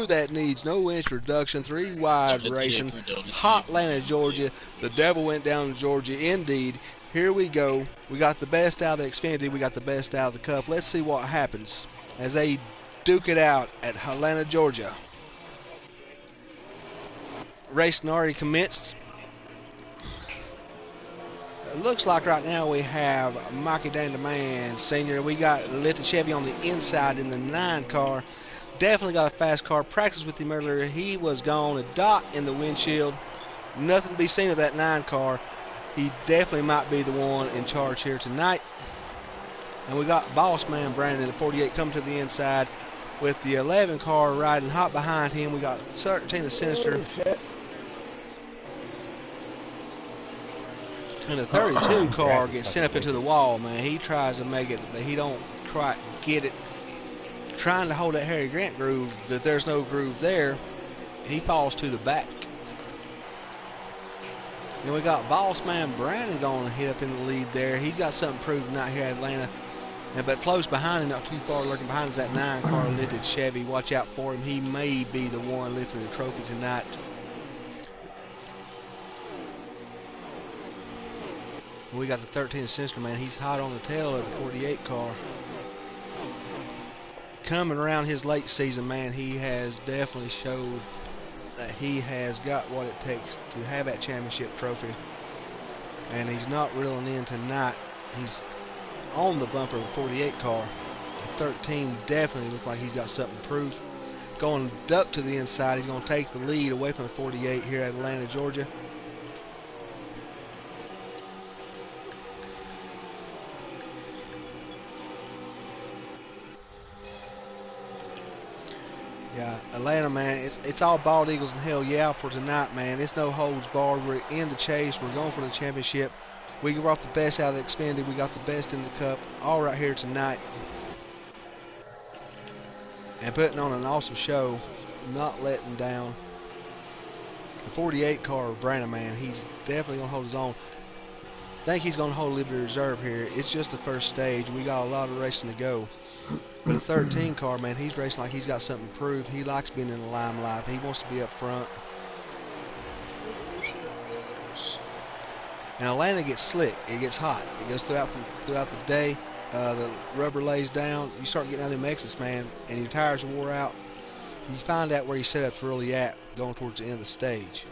Ooh, that needs no introduction. 3 wide racing. Hot Atlanta, Georgia. The devil went down in Georgia indeed. Here we go. We got the best out of the Xfinity. We got the best out of the Cup. Let's see what happens as they duke it out at Atlanta, Georgia. Racing already commenced. It looks like right now we have Mikey Danderman Sr. We got Lifted Chevy on the inside in the 9 car. Definitely got a fast car. Practiced with him earlier. He was gone. A dot in the windshield. Nothing to be seen of that 9 car. He definitely might be the one in charge here tonight. And we got Boss Man Brandon, the 48, coming to the inside with the 11 car riding hot behind him. We got 13, the Sinister. And the 32 car gets sent up into the wall, man. He tries to make it, but he don't quite get it. Trying to hold that Harry Grant groove, that there's no groove there. He falls to the back. And we got Boss Man Brandon going to hit up in the lead there. He's got something proven out here at Atlanta. But close behind him, not too far lurking behind is that 9 car Lifted Chevy. Watch out for him. He may be the one lifting the trophy tonight. We got the 13 Sinister, man. He's hot on the tail of the 48 car. Coming around his late season, man, he has definitely showed that he has got what it takes to have that championship trophy. And he's not reeling in tonight. He's on the bumper of the 48 car. The 13 definitely looks like he's got something to prove. Going duck to the inside. He's going to take the lead away from the 48 here at Atlanta, Georgia. Yeah, Atlanta, man, it's all bald eagles and hell yeah for tonight, man. It's no holds barred. We're in the chase. We're going for the championship. We brought the best out of the Xfinity. We got the best in the Cup, all right here tonight. And putting on an awesome show, not letting down. The 48 car of Brandon, man, he's definitely going to hold his own. I think he's going to hold a little bit of reserve here. It's just the first stage. We got a lot of racing to go. But the 13 car, man, he's racing like he's got something to prove. He likes being in the limelight. He wants to be up front. And Atlanta gets slick. It gets hot. It goes throughout the day. The rubber lays down. You start getting out of them exits, man, and your tires are wore out. You find out where your setup's really at going towards the end of the stage.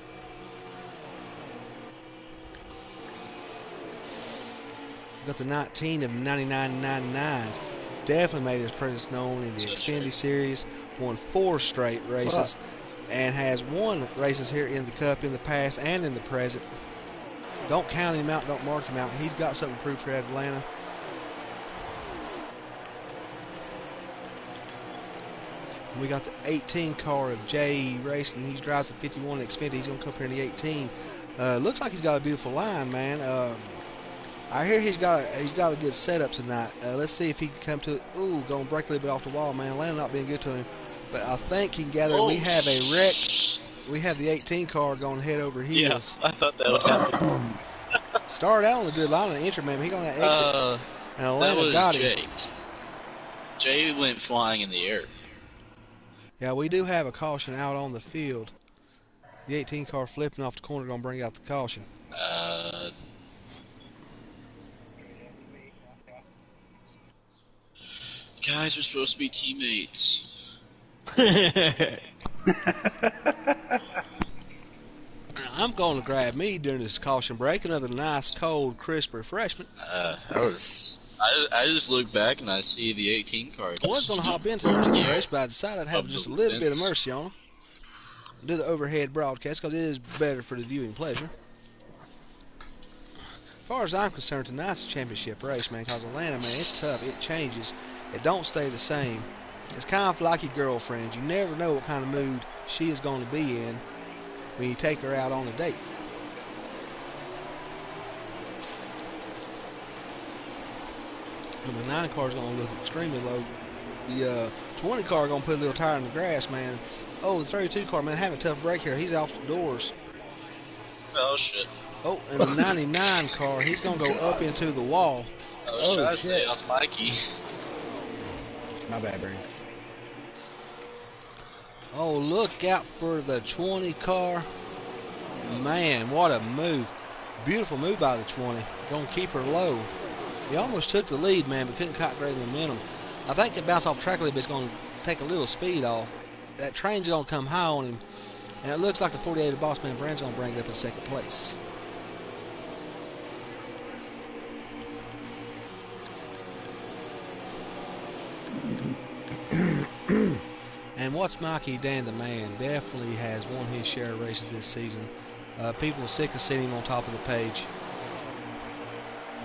Got the 19 of 99.99's. Definitely made his presence known in the Xfinity Series. Won 4 straight races and has won races here in the Cup in the past and in the present. Don't count him out. Don't mark him out. He's got something to prove for Atlanta. We got the 18 car of Jay Racing. He drives the 51 Xfinity. He's going to come here in the 18. Looks like he's got a beautiful line, man. I hear he's got a good setup tonight. Let's see if he can come to it. Ooh, going to break a little bit off the wall, man. Atlanta not being good to him. But I think he can gather. We have a wreck. We have the 18 car going to head over heels. Yeah, I thought that would happen. Started out on a good line on the entry, man. He going to exit. And Atlanta got him. Jay went flying in the air. Yeah, we do have a caution out on the field. The 18 car flipping off the corner going to bring out the caution. Guys are supposed to be teammates. I'm going to grab me during this caution break. Another nice, cold, crisp refreshment. I just look back and I see the 18 car. I was going to hop into the race, but I decided I'd have just a little bit of mercy on them. Do the overhead broadcast because it is better for the viewing pleasure. As far as I'm concerned, tonight's a championship race, man, because Atlanta, man, it's tough. It changes. It don't stay the same. It's kind of like your girlfriend. You never know what kind of mood she is going to be in when you take her out on a date. And the 9 car is going to look extremely low. The 20 car is going to put a little tire in the grass, man. Oh, the 32 car, man, having a tough break here. He's off the doors. Oh, shit. Oh, and the 99 car, he's going to go up into the wall. I was trying to stay off Mikey. My bad, Brandon. Oh, look out for the 20 car. Man, what a move. Beautiful move by the 20. Going to keep her low. He almost took the lead, man, but couldn't quite grab momentum. I think it bounced off track a little bit. It's going to take a little speed off. That train's going to come high on him. And it looks like the 48 of Bossman Brand's going to bring it up in second place. And what's Mikey Dan the man? Definitely has won his share of races this season. People are sick of seeing him on top of the page.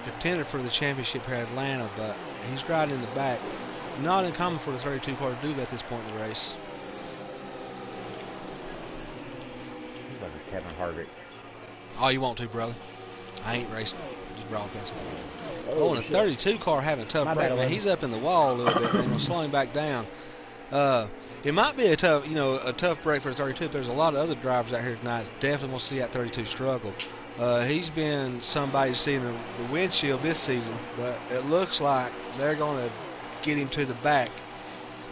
Contender for the championship here at Atlanta, but he's riding in the back. Not uncommon for the 32 car to do that at this point in the race. He's like a Kevin Harvick. Oh, you want to, brother? I ain't racing. Just broadcasting. Oh, and the 32 car having a tough break, man. He's up in the wall a little bit, man. Slowing back down. It might be a tough break for 32. There's a lot of other drivers out here tonight. Definitely want to see that 32 struggle. He's been somebody seeing the windshield this season, but it looks like they're going to get him to the back,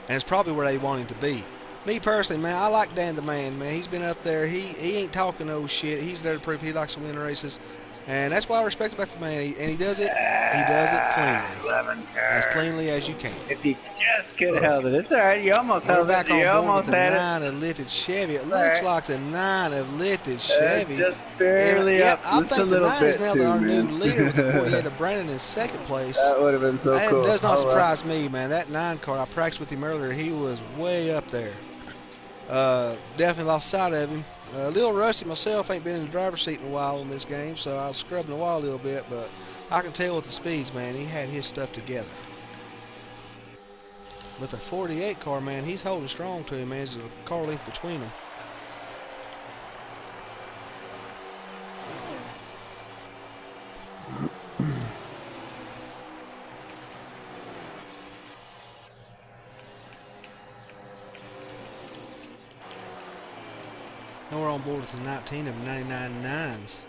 and it's probably where they want him to be. Me personally, man, I like Dan the man, man. He's been up there. He ain't talking no shit. He's there to prove he likes to win races, and that's why I respect about the man. And he does it. He does it cleanly, as cleanly as you can. If you just could have held it, it's all right. You almost held back it. You on board almost with the had 9 of lifted Chevy. It looks like the 9 of lifted Chevy. Just barely up. I Just think a little the 9 bit is now too, our man. new leader with the 48 of Brandon in second place. That would have been so That cool. does not Oh, well. surprise me, man. That 9 car, I practiced with him earlier. He was way up there. Definitely lost sight of him. A little rusty myself. Ain't been in the driver's seat in a while in this game, so I was scrubbing the wall a little bit, but I can tell with the speeds, man, he had his stuff together. But the 48 car, man, he's holding strong to him, man. There's a car length between them. And we're on board with the 19 of 99.9s.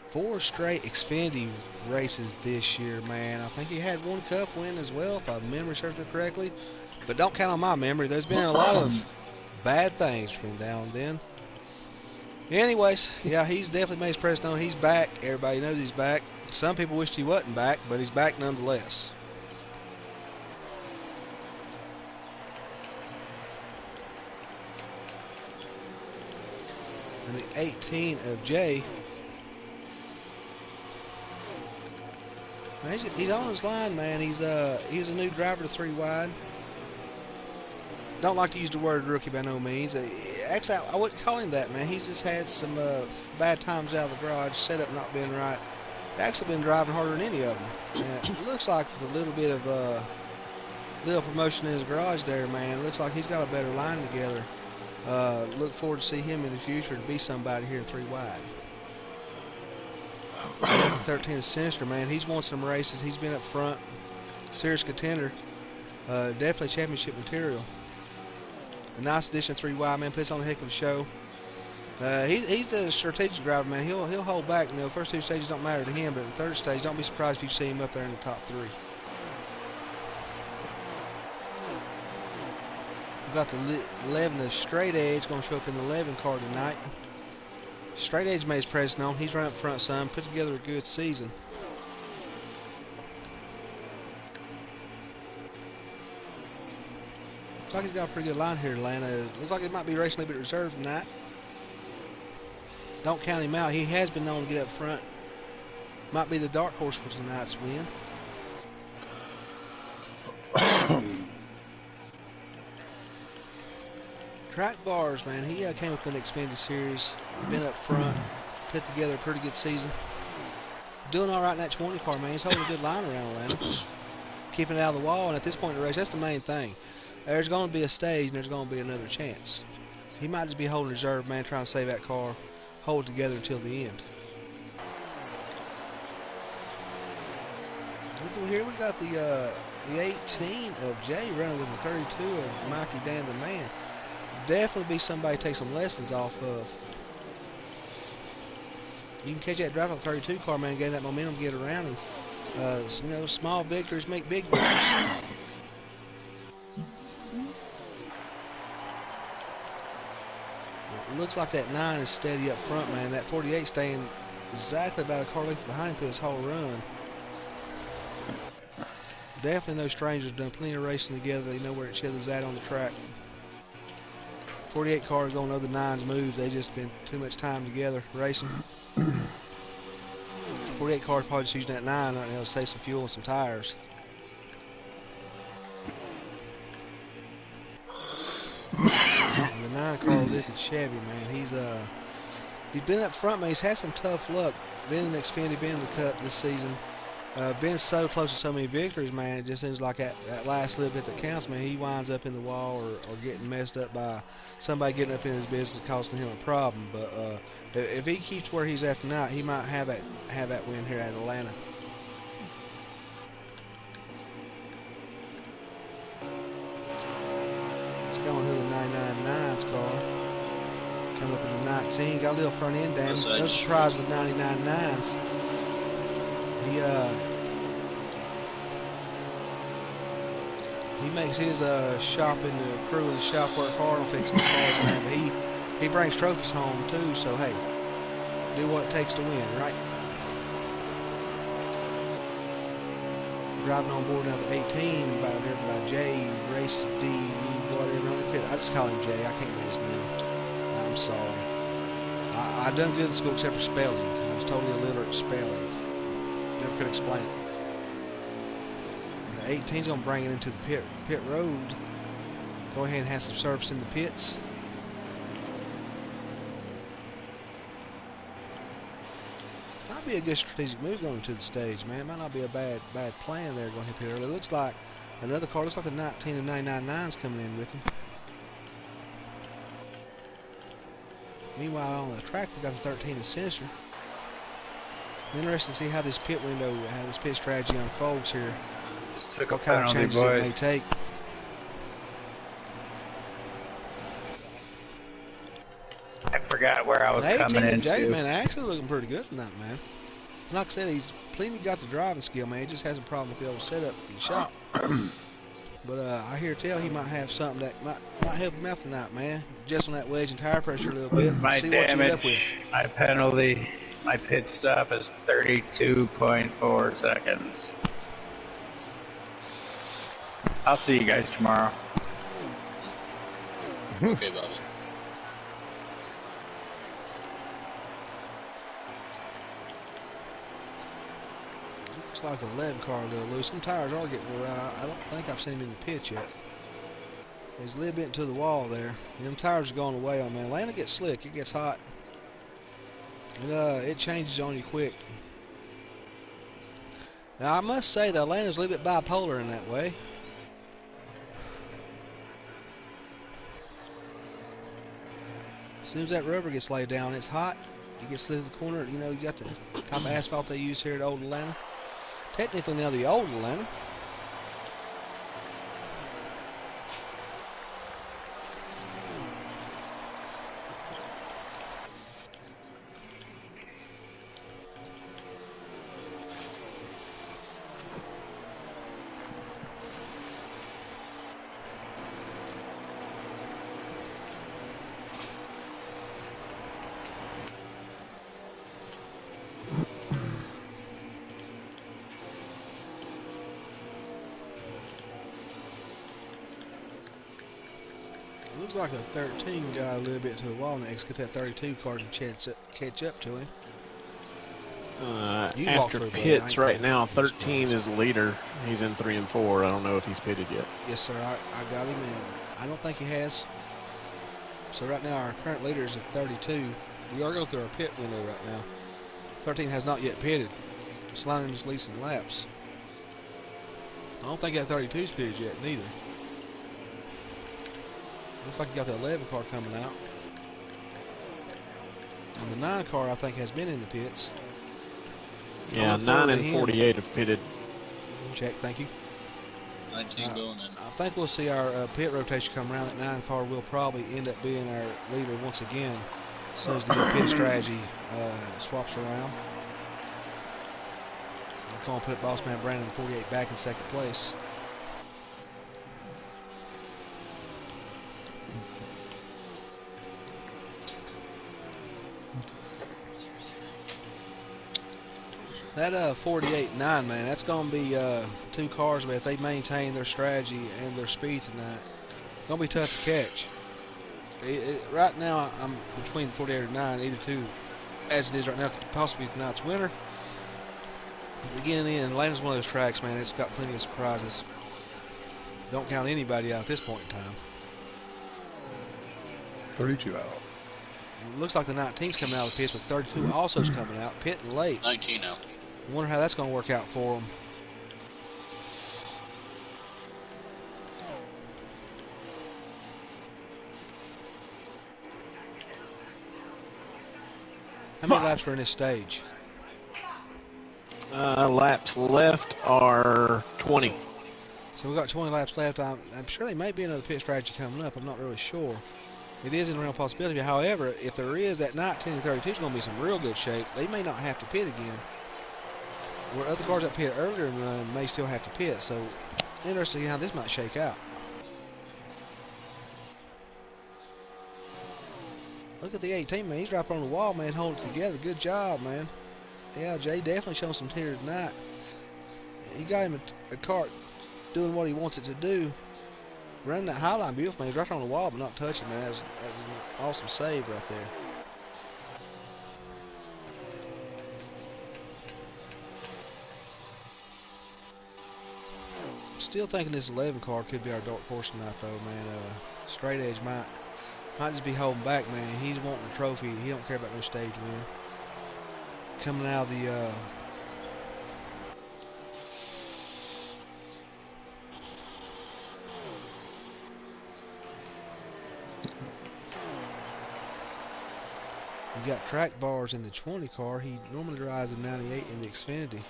4 straight Xfinity races this year, man. I think he had 1 Cup win as well, if my memory serves me correctly. But don't count on my memory. There's been a lot of bad things from now and then. Anyways, yeah, he's definitely made his presence known. He's back. Everybody knows he's back. Some people wished he wasn't back, but he's back nonetheless. And the 18 of Jay. Man, he's on his line, man. He's a new driver to 3 wide. Don't like to use the word rookie by no means. Actually, I wouldn't call him that, man. He's just had some bad times out of the garage, setup not being right. Actually been driving harder than any of them. It looks like with a little bit of little promotion in his garage there, man. It looks like he's got a better line together. Look forward to see him in the future to be somebody here in 3 wide. 13 is Sinister, man. He's won some races. He's been up front. Serious contender. Definitely championship material. A nice addition to 3 wide, man. Puts on a heck of a show. He's a strategic driver, man. He'll hold back. You know, first 2 stages don't matter to him, but the 3rd stage, don't be surprised if you see him up there in the top 3. We've got the 11 of Straight Edge going to show up in the 11 car tonight. Straight Edge made his presence known. He's running up front some. Put together a good season. Looks like he's got a pretty good line here in Atlanta. Looks like it might be racing a little bit reserved tonight. Don't count him out. He has been known to get up front. Might be the dark horse for tonight's win. Track Bars, man. He came up in the Xfinity Series. Been up front. Put together a pretty good season. Doing all right in that 20 car, man. He's holding a good line around Atlanta. Keeping it out of the wall, and at this point in the race, that's the main thing. There's going to be a stage, and there's going to be another chance. He might just be holding reserve, man, trying to save that car, hold it together until the end. Look here, we got the 18 of Jay running with the 32 of Mikey Dan the man. Definitely be somebody to take some lessons off of. You can catch that drive on the 32 car, man, gain that momentum, get around him. You know, small victories make big victories. looks like that 9 is steady up front, man. That 48 staying exactly about a car length behind him through his whole run. Definitely no strangers, done plenty of racing together. They know where each other's at on the track. 48 cars don't know the 9's moves. They just been too much time together racing. 48 cars probably just using that 9 right now to save some fuel and some tires. And the 9 car lifted Chevy, man. He's been up front, man. He's had some tough luck. Been in the Xfinity, been in the Cup this season. Been so close to so many victories, man. It just seems like that last little bit that counts, man. He winds up in the wall or getting messed up by somebody getting up in his business, costing him a problem. But if he keeps where he's at tonight, he might have that win here at Atlanta. It's going to the 999's car. Come up in the 19. Got a little front end damage. No surprise with 999's. He makes his shop in the crew of the shop work hard on fixing his cars, man. But he brings trophies home too. So hey, do what it takes to win, right? Driving on board now the 18 driven by Jay Race D whatever. I just call him Jay. I can't read his name. I'm sorry. I done good in school except for spelling. I was totally illiterate at spelling. Never could explain it. And the 18's gonna bring it into the pit road. Go ahead and have some service in the pits. Might be a good strategic move going to the stage, man. Might not be a bad plan there going to hit early. It looks like another car. Looks like the 19 and 999's coming in with him. Meanwhile, on the track, we got the 13 and Sinister. Interesting to see how this pit window, how this pit strategy unfolds here. Just took what a kind of penalty, changes it may boys. take. I forgot where I was The 18 coming and into. Jay, man, actually looking pretty good tonight, man. Like I said, he's plenty got the driving skill, man. He just has a problem with the old setup in the shop. But I hear tell he might have something that might help him out tonight, man. Just on that wedge and tire pressure a little bit. My See what you end up with. damage, my penalty, my pit stop is 32.4 seconds. I'll see you guys tomorrow. Okay, Bobby. Looks like the 11 car a little loose. Some tires are getting wore out. I don't think I've seen him in the pit yet. He's a little bit into the wall there. Them tires are going away on, man. Atlanta gets slick. It gets hot. And it changes on you quick. Now, I must say that Atlanta's a little bit bipolar in that way. As soon as that rubber gets laid down, it's hot. It gets to the corner. You know, you got the type of asphalt they use here at Old Atlanta. Technically now the Old Atlanta. Looks like the 13 got a little bit to the wall next. Get that 32 car to catch up to him. After pits right now, 13 is leader. He's in 3 and 4. I don't know if he's pitted yet. Yes, sir. I got him, and I don't think he has. So right now our current leader is at 32. We are going through our pit window right now. 13 has not yet pitted. It's lining his leads and laps. I don't think that 32's pitted yet neither. Looks like you got the 11 car coming out. And the 9 car, I think, has been in the pits. Yeah, 9 and 48 have pitted. Check, thank you. 19 going in. I think we'll see our pit rotation come around. That 9 car will probably end up being our leader once again as soon as the pit strategy swaps around. I'm going to put boss man Brandon 48 back in second place. That 48-9, man, that's going to be two cars, but if they maintain their strategy and their speed tonight, going to be tough to catch. Right now, I'm between 48 or 9, either two, as it is right now, could possibly be tonight's winner. Again, Atlanta's one of those tracks, man, it's got plenty of surprises. Don't count anybody out at this point in time. 32 out. It looks like the 19's coming out of the pits, but 32 also is coming out, pitting late. 19 out. I wonder how that's going to work out for them. How many laps are in this stage? Laps left are 20. So we've got 20 laps left. I'm sure there may be another pit strategy coming up. I'm not really sure. It is a real possibility. However, if there is, that 19 and 32 is going to be some real good shape. They may not have to pit again. Where other cars that pit earlier in the run may still have to pit. So interesting to see how this might shake out. Look at the 18, man. He's right up on the wall, man, holding it together. Good job, man. Yeah, Jay definitely showing some tear tonight. He got him a cart doing what he wants it to do. Running that high line beautiful, man. He's right on the wall, but not touching, man. That was an awesome save right there. Still thinking this 11 car could be our dark horse tonight, though, man. Straight Edge might just be holding back, man. He's wanting a trophy. He don't care about no stage win. Coming out of the you got track bars in the 20 car. He normally drives a 98 in the Xfinity.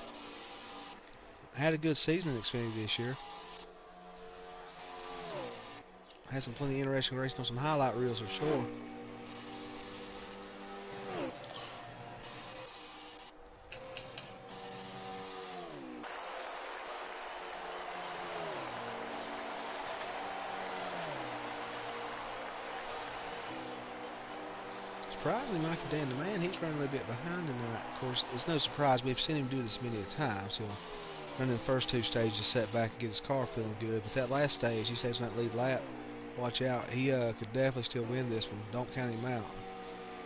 Had a good season in Xfinity this year. Had some plenty of interesting racing on some highlight reels for sure. Surprisingly, Mikey Dan, the man, he's running a little bit behind tonight. Of course, it's no surprise. We've seen him do this many a times. He'll run in the first two stages, set back and get his car feeling good. But that last stage, he says that lead lap. Watch out. He could definitely still win this one. Don't count him out.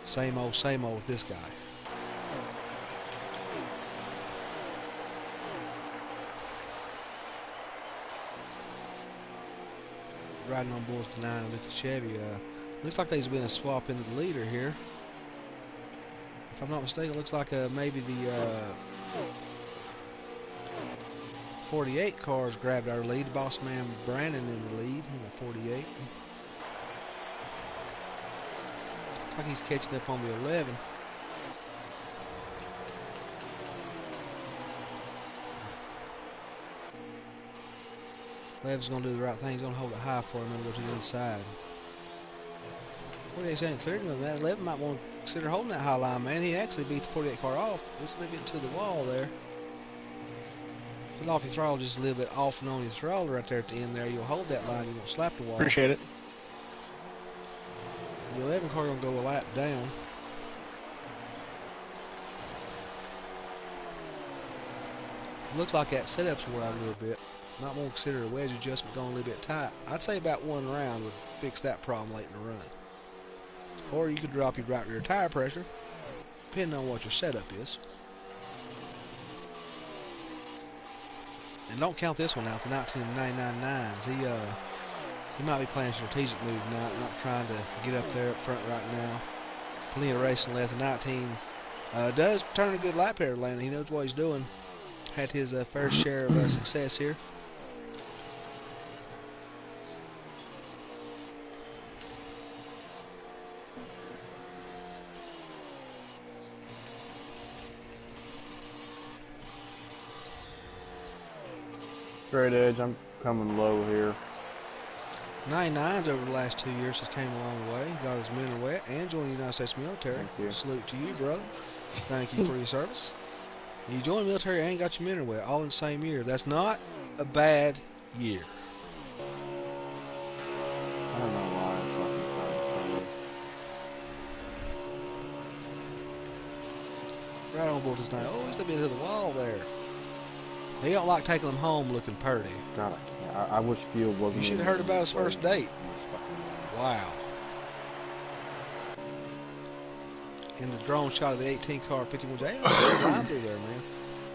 Same old with this guy. Riding on board with the 9 with the Chevy. Looks like there's been a swap into the leader here. If I'm not mistaken, it looks like maybe the 48 cars grabbed our lead. Boss man Brandon in the lead in the 48. Looks like he's catching up on the 11. Lev's going to do the right thing. He's going to hold it high for him and go to the inside. 48 ain't cleared him. That 11 might want to consider holding that high line, man. He actually beat the 48 car off. Let's leave it to the wall there. Feel off your throttle just a little bit off and on your throttle right there at the end there. You'll hold that line. You won't slap the wall. Appreciate it. The 11 car going to go a lap down. Looks like that setup's wore out a little bit. Might want to consider a wedge adjustment going a little bit tight. I'd say about one round would fix that problem late in the run. Or you could drop your right rear tire pressure, depending on what your setup is. And don't count this one out, the 1999s. He might be playing a strategic move now, not trying to get up there up front right now. Plenty of racing left. The 19 does turn a good lap here, Atlanta. He knows what he's doing. Had his fair share of success here. Straight edge, I'm coming low here. 99s over the last 2 years has came a long way. Got his minor wet and joined the United States military. Thank you. Salute to you, brother. Thank you for your service. You joined the military and got your minor wet all in the same year. That's not a bad year. I don't know why I'm fucking right on board this night. Oh, he's a bit to the wall there. He don't like taking them home looking purty. God, I wish Field wasn't. You should have heard about his first date. Wow. In the drone shot of the 18 car 51 J. Hey, there's a line through there, man.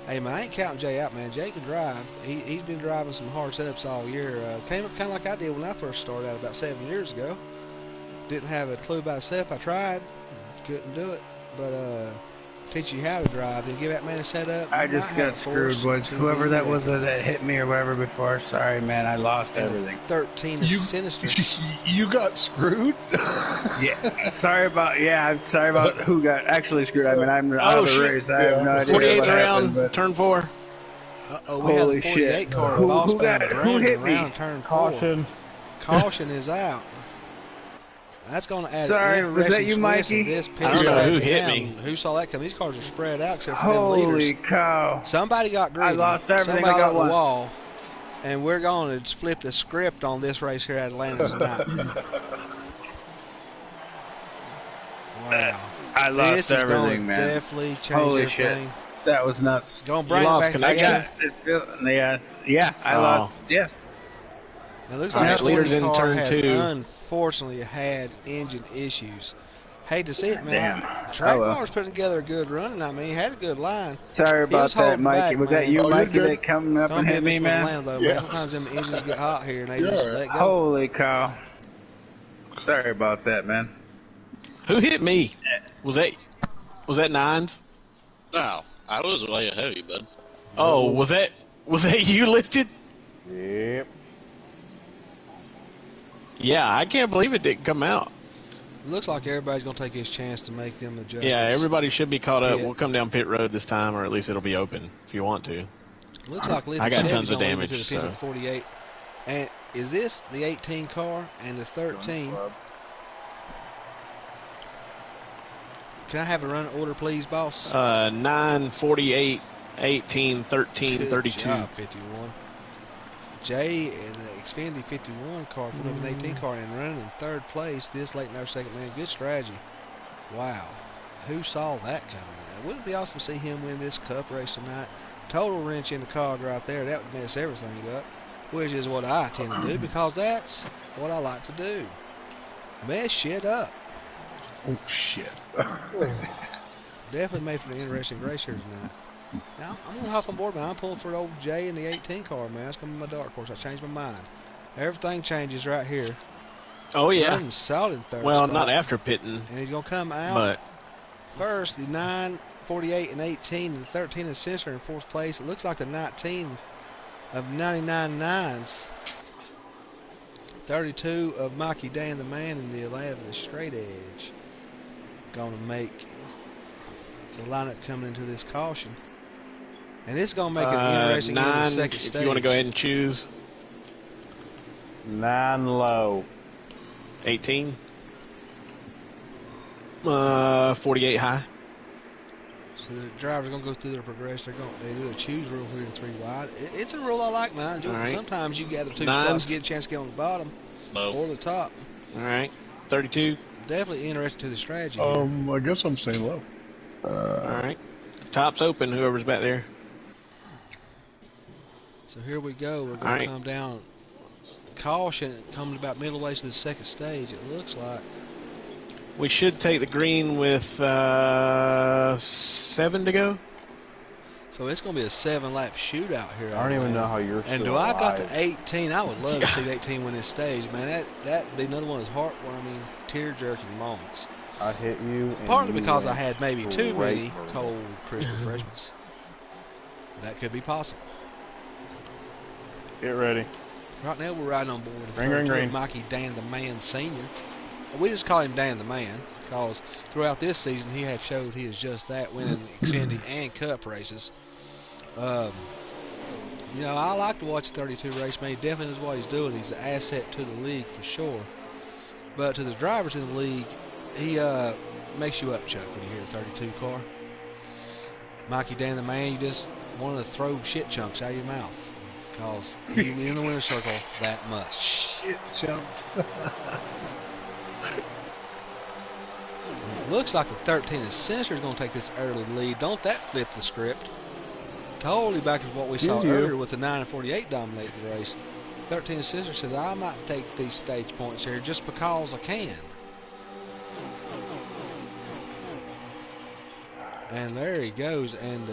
Hey, man, I ain't counting Jay out, man. Jay can drive. He's been driving some hard setups all year. Came up kind of like I did when I first started out about 7 years ago. Didn't have a clue about a setup. I tried. Couldn't do it. But teach you how to drive, then give that man a setup. I just got screwed, boys. Whoever that was that hit me or whatever before, sorry, man. I lost everything. 13 is sinister. You got screwed? Yeah. Sorry about who got actually screwed. I mean, I'm out of the race. I have no idea 48's what around, happened, but turn 4. Uh-oh, we have the 48 car boss bound who hit me? around turn 4. Caution. Caution is out. That's going to add Sorry, an was that you, interesting twist Mikey? to this I don't know who pit hit down. me. Who saw that coming? These cars are spread out except for them Holy leaders. cow. Somebody got greedy. I lost everything Somebody all got at the once. wall. And we're going to flip the script on this race here at Atlanta tonight. Wow. I lost this is everything, going to man. definitely change Holy everything. shit. That was nuts. Don't bring You it lost back connection? I Oh. lost. Yeah. It looks All like right, this leaders leaders in car turn has 2. unfortunately had engine issues. Hate to see it, man. Damn. Track Oh, well. Bar's putting together a good run, and I mean, he had a good line. Sorry He about was that, holding Mikey. back, Was man. that you, Oh, you're Mikey, good. that come up Don't and be a hit me, victim of man? Atlanta, though, Yeah. man. Sometimes them engines get hot here, and they Yeah, just right. let go. Holy cow. Sorry about that, man. Who hit me? Was that Nines? No, I was way ahead of you, bud. Oh, was that you lifted? Yep. Yeah, I can't believe it didn't come out. Looks like everybody's going to take his chance to make them adjustments. Yeah, everybody should be caught up. Yeah. We'll come down pit road this time, or at least it'll be open if you want to. Looks like I got Chevy's tons of gonna lead damage, to the pit so. with 48. And is this the 18 car and the 13? Can I have a run order, please, boss? 9, 48, 18, 13, Good 32. job, 51. Jay and the Xfinity 51 car coming up in 18 car and running in third place this late in our second, man. Good strategy. Wow. Who saw that coming? Wouldn't it be awesome to see him win this cup race tonight? Total wrench in the cog right there. That would mess everything up, which is what I tend to do because that's what I like to do. Mess shit up. Oh, shit. Definitely made for an interesting race here tonight. Now, I'm going to hop on board, man. I'm pulling for old Jay in the 18 car, man. That's going to be my dark horse. I changed my mind. Everything changes right here. Oh, yeah. Running solid in third Well, spot. not after pitting, And he's going to come out but first. The 9, 48, and 18, and 13 is Sinister in fourth place. It looks like the 19 of 99 nines. 32 of Mikey Dan the Man, and the 11 is Straight Edge. Going to make the lineup coming into this caution. And this is going to make it interesting in the 9, second if stage. you want to go ahead and choose. 9 low. 18. 48 high. So the driver's going to go through their progression. They do a choose rule here in 3 wide. It's a rule I like, man. I enjoy it. Right. Sometimes you gather 2 Nines. spots, get a chance to get on the bottom Both. or the top. All right. 32. Definitely interested to the strategy. I guess I'm staying low. All right. Top's open, whoever's back there. So here we go. We're All going right. to come down. Caution coming about middle ways to the second stage, it looks like. We should take the green with 7 to go. So it's going to be a 7-lap shootout here. I don't even know how you're And still do I got alive. the 18? I would love to see the 18 win this stage, man. That'd be another one of those heartwarming, tear-jerking moments. I hit you. And Partly you because I went had maybe too straight many for me. cold crisp refreshments. That could be possible. Get ready. Right now we're riding on board with Green, green, green. Mikey Dan the Man Senior. We just call him Dan the Man because throughout this season he has showed he is just that, winning Xfinity and Cup races. You know, I like to watch 32 race, man. He definitely knows what he's doing. He's an asset to the league for sure. But to the drivers in the league, he makes you up, Chuck, when you hear a 32 car. Mikey Dan the Man, you just want to throw shit chunks out of your mouth because he's in the winner's circle that much. Shit jumps. Looks like the 13 and Sinister is going to take this early lead. Don't that flip the script? Totally back to what we saw earlier with the 9 and 48 dominate the race. 13 and Sinister says, I might take these stage points here just because I can. And there he goes. And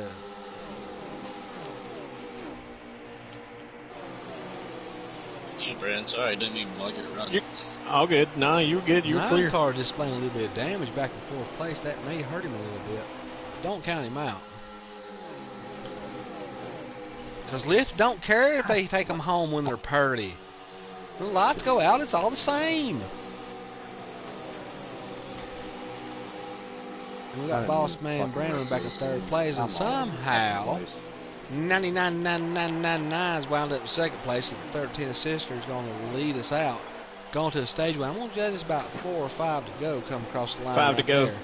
Yeah, Brad, sorry, I didn't even like it run. All good. No, you were good. You were clear. car displaying a little bit of damage back in fourth place. That may hurt him a little bit. Don't count him out. Because Lyft don't care if they take them home when they're purdy. The lights go out, it's all the same. And we got Boss Man Brandon back in third place, and somehow 99.9999 is wound up in second place. And the 13 and Sister is going to lead us out. Going to the stage where I'm going to judge it's about 4 or 5 to go. Come across the line. 5 to go. There.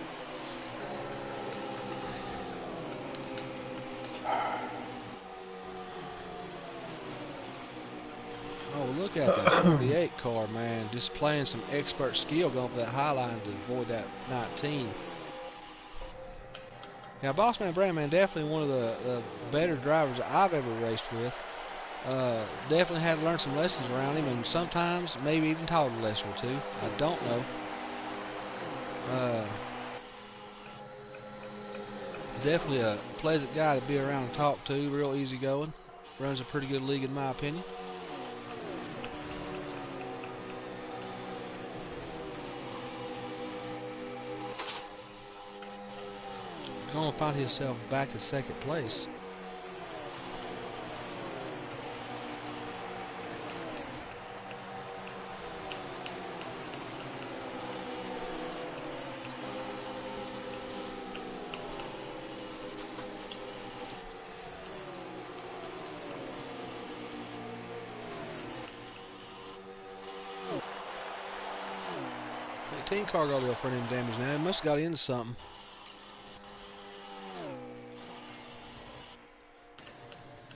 Oh, look at that 48 car, man. Displaying some expert skill going for that high line to avoid that 19. Yeah, Bossman Brandman definitely one of the better drivers I've ever raced with. Definitely had to learn some lessons around him, and sometimes maybe even taught a lesson or two. I don't know. Definitely a pleasant guy to be around and talk to. Real easy going. Runs a pretty good league in my opinion. Going to find himself back to second place. The 18 car got a little front end damage now. It must have got into something.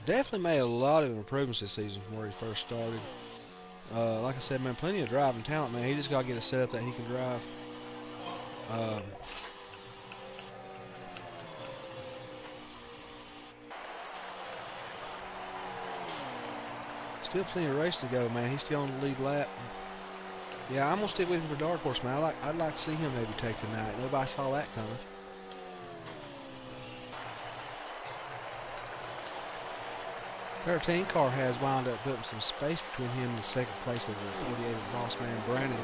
Definitely made a lot of improvements this season from where he first started. Like I said, man, plenty of driving talent, man. He just got to get a setup that he can drive. Still plenty of race to go, man. He's still on the lead lap. Yeah, I'm going to stick with him for Dark Horse, man. I'd like to see him maybe take the night. Nobody saw that coming. The 13 car has wound up putting some space between him and the second place of the 48 of Boss Man Brandon.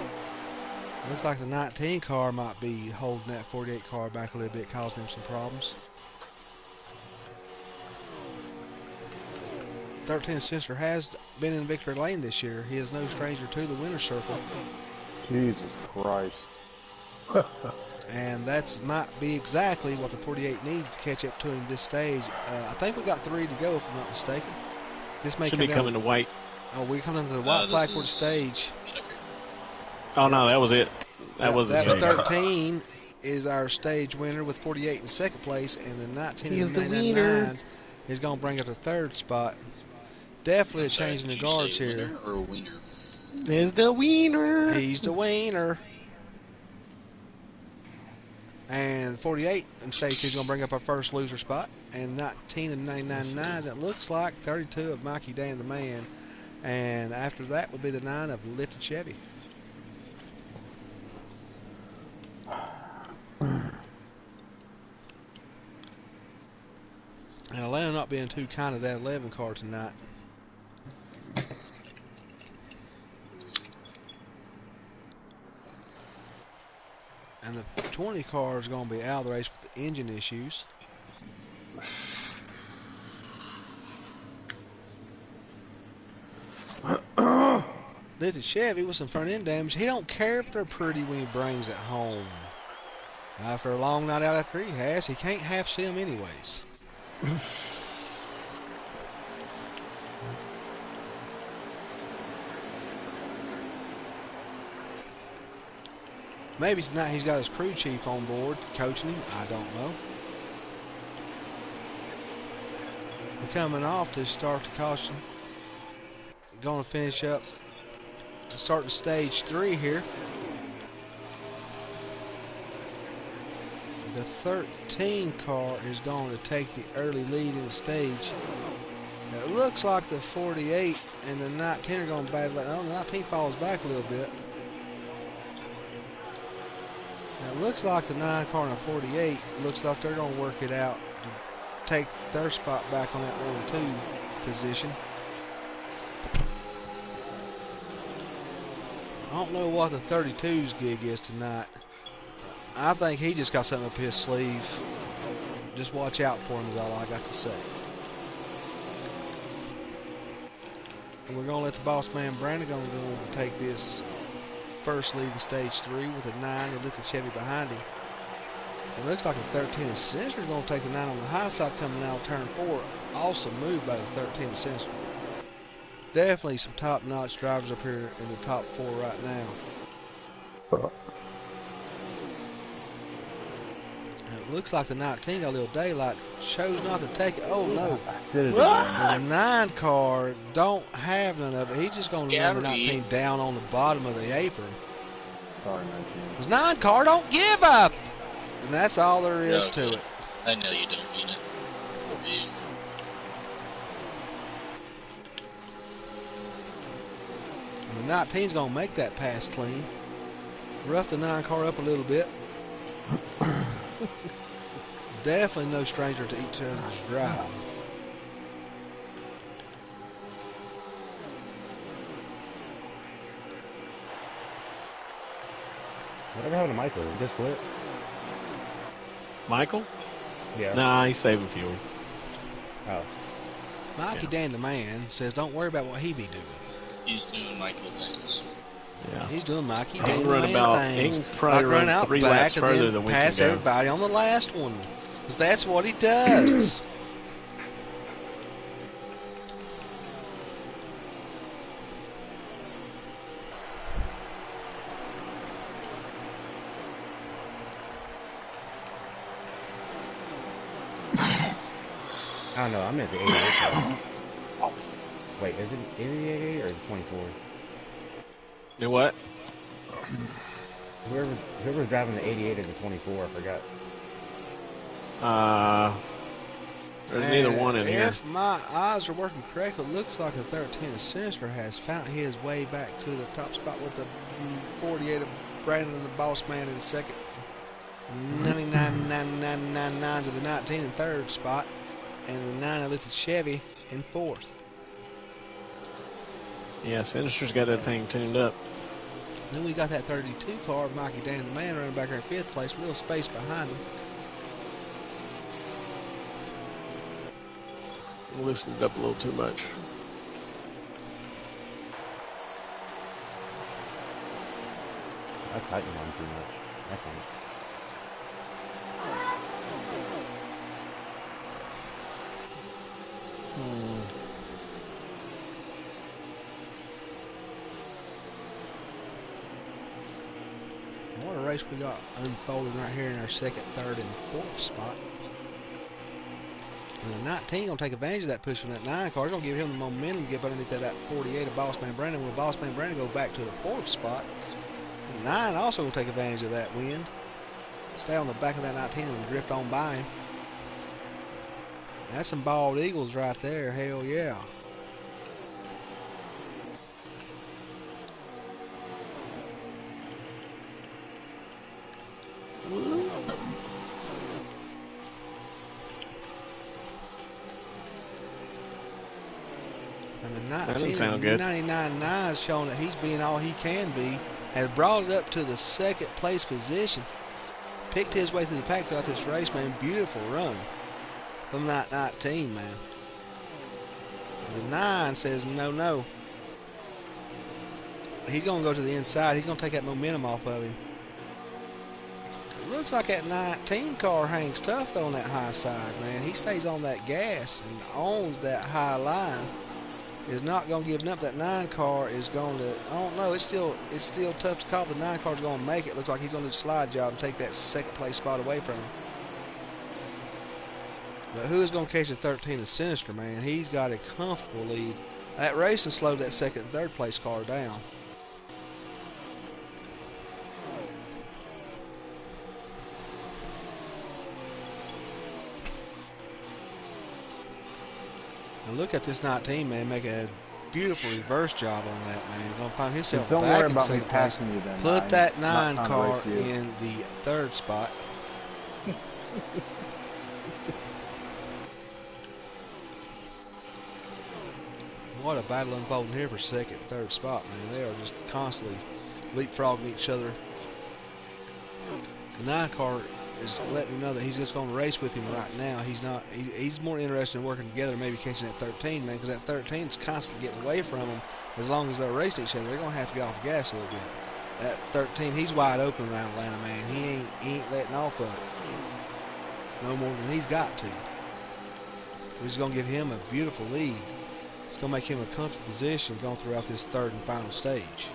Looks like the 19 car might be holding that 48 car back a little bit, causing him some problems. 13 Sister has been in victory lane this year. He is no stranger to the winner's circle. Jesus Christ. And that might be exactly what the 48 needs to catch up to him this stage. I think we got 3 to go, if I'm not mistaken. This may Should be coming to white. Oh, we're coming to the white flag for the stage. Oh, no, that was it. That was 13 is our stage winner with 48 in second place, and the 19 and the 99s is going to bring up the third spot. Definitely a change in the guards here. Or a wiener? Is the wiener. He's the wiener. And 48 in stage 2 is going to bring up our first loser spot. And 19 and 99.9s, it looks like 32 of Mikey Dan the Man. And after that would be the 9 of Lifted Chevy. And Atlanta not being too kind of that 11 car tonight. And the 20 car is going to be out of the race with the engine issues. Lifted Chevy with some front end damage. He don't care if they're pretty when he brings it home. After a long night out after he has, he can't half see them anyways. Maybe tonight he's got his crew chief on board coaching him. I don't know. We're coming off to start the caution. Going to finish up starting stage 3 here. The 13 car is going to take the early lead in the stage. It looks like the 48 and the 19 are going to battle it. Oh, the 19 falls back a little bit. Now it looks like the 9 car and the 48 looks like they're going to work it out to take their spot back on that 1-2 position. I don't know what the 32's gig is tonight. I think he just got something up his sleeve. Just watch out for him is all I got to say. And we're going to let the boss man Brandon go and take this first lead in stage 3 with a 9 and let the Chevy behind him. It looks like the 13 and Sinister is going to take the 9 on the high side coming out of turn 4. Awesome move by the 13 and Sinister. Definitely some top-notch drivers up here in the top 4 right now. It looks like the 19 got a little daylight. Chose not to take it. Oh, no. The 9 car don't have none of it. He's just going to run the 19 down on the bottom of the apron. Sorry, 19. The 9 car don't give up. And that's all there is to it. I know you don't mean it. And the 19's going to make that pass clean. Rough the 9 car up a little bit. Definitely no stranger to each other's driving. Whatever happened to Michael? He just quit? Michael? Yeah. Nah, he's saving fuel. Oh. Mikey Dan the man says don't worry about what he be doing. He's doing Michael things. Yeah. He's doing Mikey He Dan can the run man about, things. he can probably Like run run out 3 back laps and further then than we pass can go. everybody on the last one. Because that's what he does. I don't know. I'm at the 88 car. Wait, is it the 88 or the 24? Do what? Whoever's driving the 88 or the 24, I forgot. There's neither one in here. If my eyes are working correctly, it looks like the 13 of Sinister has found his way back to the top spot with the 48 of Brandon and the boss man in second. 99.999.9's of the 19 in third spot. And the 9 of Lifted Chevy in fourth. Yeah, Sinister's got that thing tuned up. Then we got that 32 car of Mikey Dan the man running back there in fifth place with a little space behind him. Loosened up a little too much. I tightened one too much. I think. What a race we got unfolding right here in our second, third, and fourth spot. And the 19 going to take advantage of that push from that 9 car. It's going to give him the momentum to get underneath that 48 of Boss Man Brandon. Will Boss Man Brandon go back to the fourth spot? The 9 also will take advantage of that win. Stay on the back of that 19 and drift on by him. That's some bald eagles right there. Hell yeah. And the 1999 is showing that he's being all he can be. Has brought it up to the second place position. Picked his way through the pack throughout this race, man. Beautiful run from that 19, man. The 9 says no, no. He's going to go to the inside. He's going to take that momentum off of him. It looks like that 19 car hangs tough though on that high side, man. He stays on that gas and owns that high line. Is not going to give up. That 9 car is going to, I don't know, it's still tough to call. The 9 car is going to make it. Looks like he's going to do a slide job and take that second place spot away from him. But who is going to catch the 13 is Sinister, man. He's got a comfortable lead. That racing slowed that second and third place car down. And look at this 19, man, make a beautiful reverse job on that, man. Gonna find himself Don't back worry in about me second place. passing you then. Put that I'm not 9 trying to car race you. in the 3rd spot. What a battle unfolding here for 2nd and 3rd spot, man. They are just constantly leapfrogging each other. The 9 car is letting him know that he's just going to race with him right now. He's not. He's more interested in working together, maybe catching that 13, man, because that 13 is constantly getting away from him. As long as they're racing each other, they're going to have to get off the gas a little bit. That 13, he's wide open around Atlanta, man. He ain't letting off of it. No more than he's got to. This is going to give him a beautiful lead. It's going to make him a comfortable position going throughout this 3rd and final stage.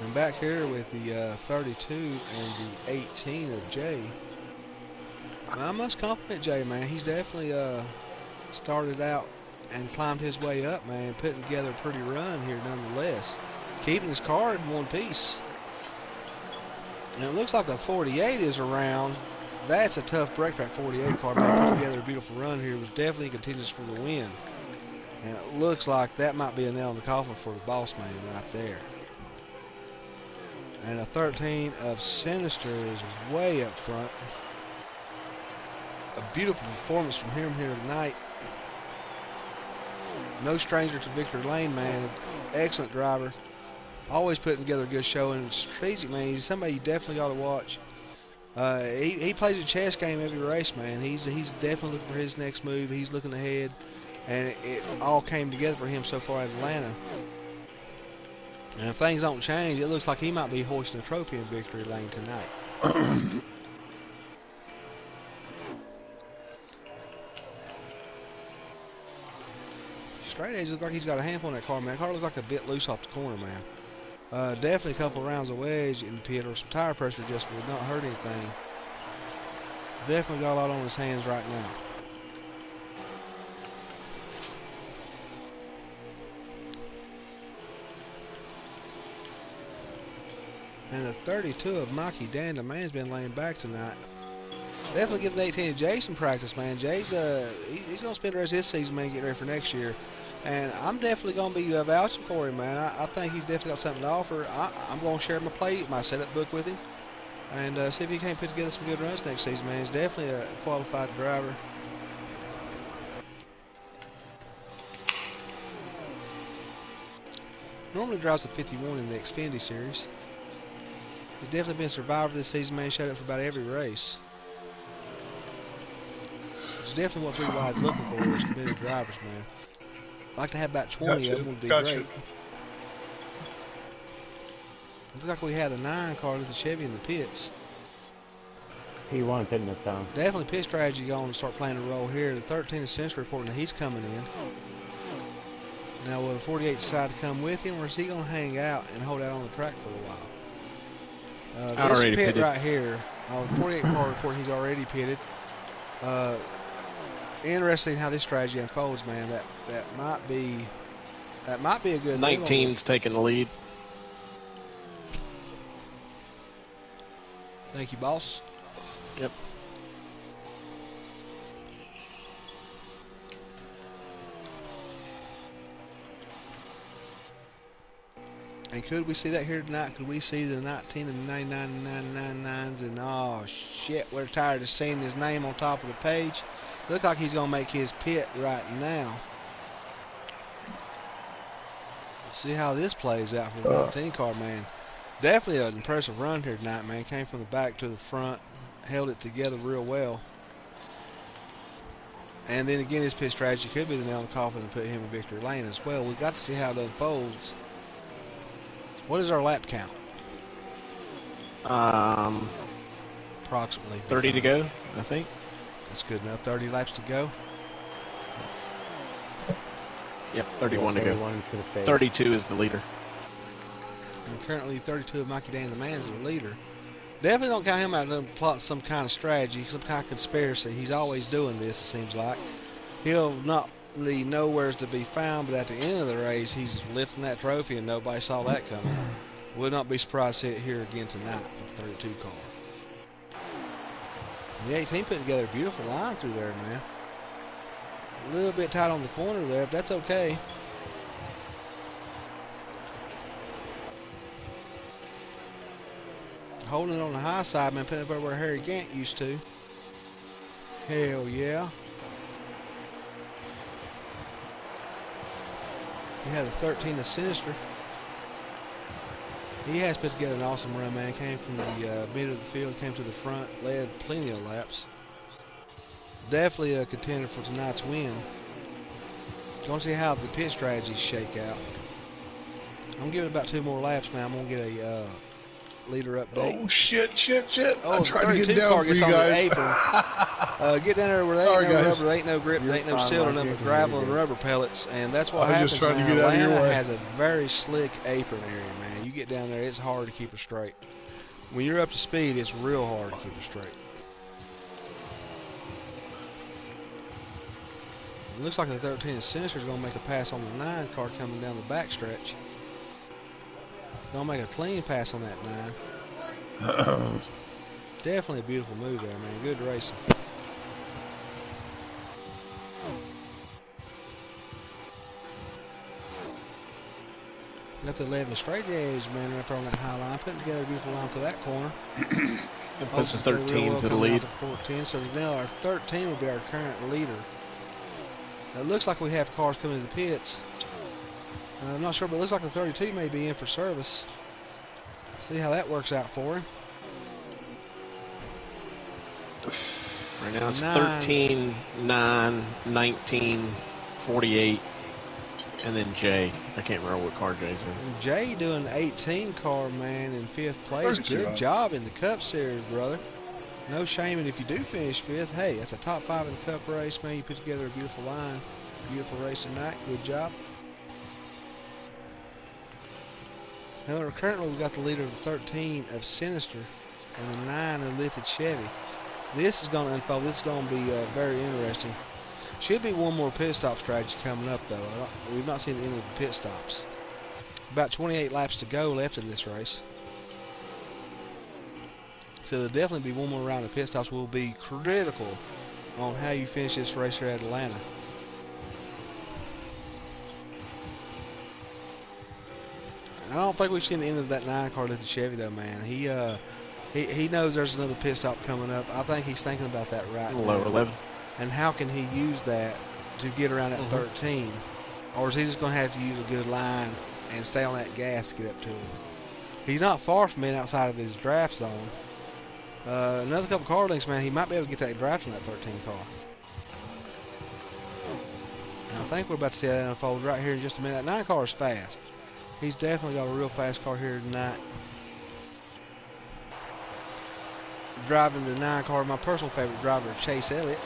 I'm back here with the 32 and the 18 of Jay. I must compliment Jay, man. He's definitely started out and climbed his way up, man, putting together a pretty run here nonetheless. Keeping his car in one piece. And it looks like the 48 is around. That's a tough break for that 48 car, man. Put together a beautiful run here. It was definitely contentious for the win. And it looks like that might be a nail in the coffin for the boss man right there. And a 13 of Sinister is way up front. A beautiful performance from him here tonight. No stranger to Victor Lane, man. Excellent driver. Always putting together a good show. And strategic, man. He's somebody you definitely got to watch. He plays a chess game every race, man. He's definitely looking for his next move. He's looking ahead. And it all came together for him so far at Atlanta. And if things don't change, it looks like he might be hoisting a trophy in victory lane tonight. Straight edge looks like he's got a handful on that car, man. The car looks like a bit loose off the corner, man. Definitely a couple of rounds of wedge in the pit or some tire pressure adjustment would not hurt anything. Definitely got a lot on his hands right now. And the 32 of Mikey Danda, man's been laying back tonight. Definitely give the 18 of Jason practice, man. Jay's he's gonna spend the rest of his season, man, getting ready for next year. And I'm definitely gonna be vouching for him, man. I think he's definitely got something to offer. I'm gonna share my setup book with him, and see if he can't put together some good runs next season, man. He's definitely a qualified driver. Normally drives a 51 in the Xfinity series. He's definitely been a survivor this season, man. Showed up for about every race. It's definitely what 3 Wide's looking for is committed drivers, man. I'd like to have about 20 of them would be great. Looks like we had the 9 car with the Chevy in the pits. P1 pitting this time. Definitely pit strategy going to start playing a role here. The 13 is Sensor reporting that he's coming in. Now will the 48 decide to come with him, or is he going to hang out and hold out on the track for a while? This pit pitted. right here, the 48 car report, he's already pitted. Interesting how this strategy unfolds, man. That might be a good. 19's taking the lead. Thank you, boss. Yep. And could we see that here tonight? Could we see the 19 and 99999s? And oh shit, we're tired of seeing his name on top of the page. Look like he's gonna make his pit right now. Let's see how this plays out for the 19 car, man. Definitely an impressive run here tonight, man. Came from the back to the front, held it together real well. And then again, his pit strategy could be the nail in the coffin and put him in victory lane as well. We got to see how it unfolds. What is our lap count? Approximately 30 to go, I think. That's good enough. 30 laps to go. Yep, 31 to go. 31 to the stage. 32 is the leader. And currently 32 of Mikey Dan the man's the leader. Definitely don't count him out and plot some kind of strategy, some kind of conspiracy. He's always doing this, it seems like. He'll not really know where's to be found, but at the end of the race, he's lifting that trophy and nobody saw that coming. Would not be surprised to see it here again tonight for the 32 car. And the 18 putting together a beautiful line through there, man. A little bit tight on the corner there, but that's okay. Holding it on the high side, man, putting it up where Harry Gant used to. Hell yeah. We have the 13 of Sinister. He has put together an awesome run, man. Came from the middle of the field, came to the front, led plenty of laps. Definitely a contender for tonight's win. Going to see how the pit strategies shake out. I'm gonna give it about 2 more laps, man. I'm gonna get a leader update. Oh shit! Oh, I the tried to 32 get down car for gets you on guys. the apron. Get down there where there Sorry, ain't no guys. rubber, there ain't no grip, there ain't no You're fine, sealer, Mike. nothing You but can gravel do and it. rubber pellets, and that's what I was happens, just trying to man. get out of your Atlanta way. has a very slick apron area, man. You get down there, it's hard to keep it straight. When you're up to speed, it's real hard to keep it straight. It looks like the 13 Sinister is going to make a pass on the 9 car coming down the backstretch. Going to make a clean pass on that 9. Definitely a beautiful move there, man. Good racing. Got the 11 straight edge, man, up on that high line. Putting together a beautiful line through that corner. It puts the Hopefully 13 well to the coming lead. out to 14. So now our 13 will be our current leader. Now, it looks like we have cars coming to the pits. I'm not sure, but it looks like the 32 may be in for service. See how that works out for him. Right now it's 9. 13, 9, 19, 48, and then Jay. I can't remember what car Jay's in. And Jay doing the 18 car, man, in 5th place. 32, Good job in the Cup Series, brother. No shaming if you do finish 5th. Hey, that's a top 5 in the Cup race, man. You put together a beautiful line. Beautiful race tonight. Good job. Now, currently, we've got the leader of the 13 of Sinister and the 9 of Lifted Chevy. This is going to unfold. This is going to be very interesting. Should be one more pit stop strategy coming up, though. We've not seen the end of the pit stops. About 28 laps to go left in this race. So there'll definitely be one more round of pit stops. Will be critical on how you finish this race here at Atlanta. I don't think we've seen the end of that 9 car lifted Chevy, though, man. He knows there's another pit stop coming up. I think he's thinking about that right Lower now. 11. And how can he use that to get around that 13? Or is he just going to have to use a good line and stay on that gas to get up to him? He's not far from being outside of his draft zone. Another couple car links, man, he might be able to get that draft on that 13 car. And I think we're about to see that unfold right here in just a minute. That 9 car is fast. He's definitely got a real fast car here tonight. Driving the 9 car, my personal favorite driver, Chase Elliott.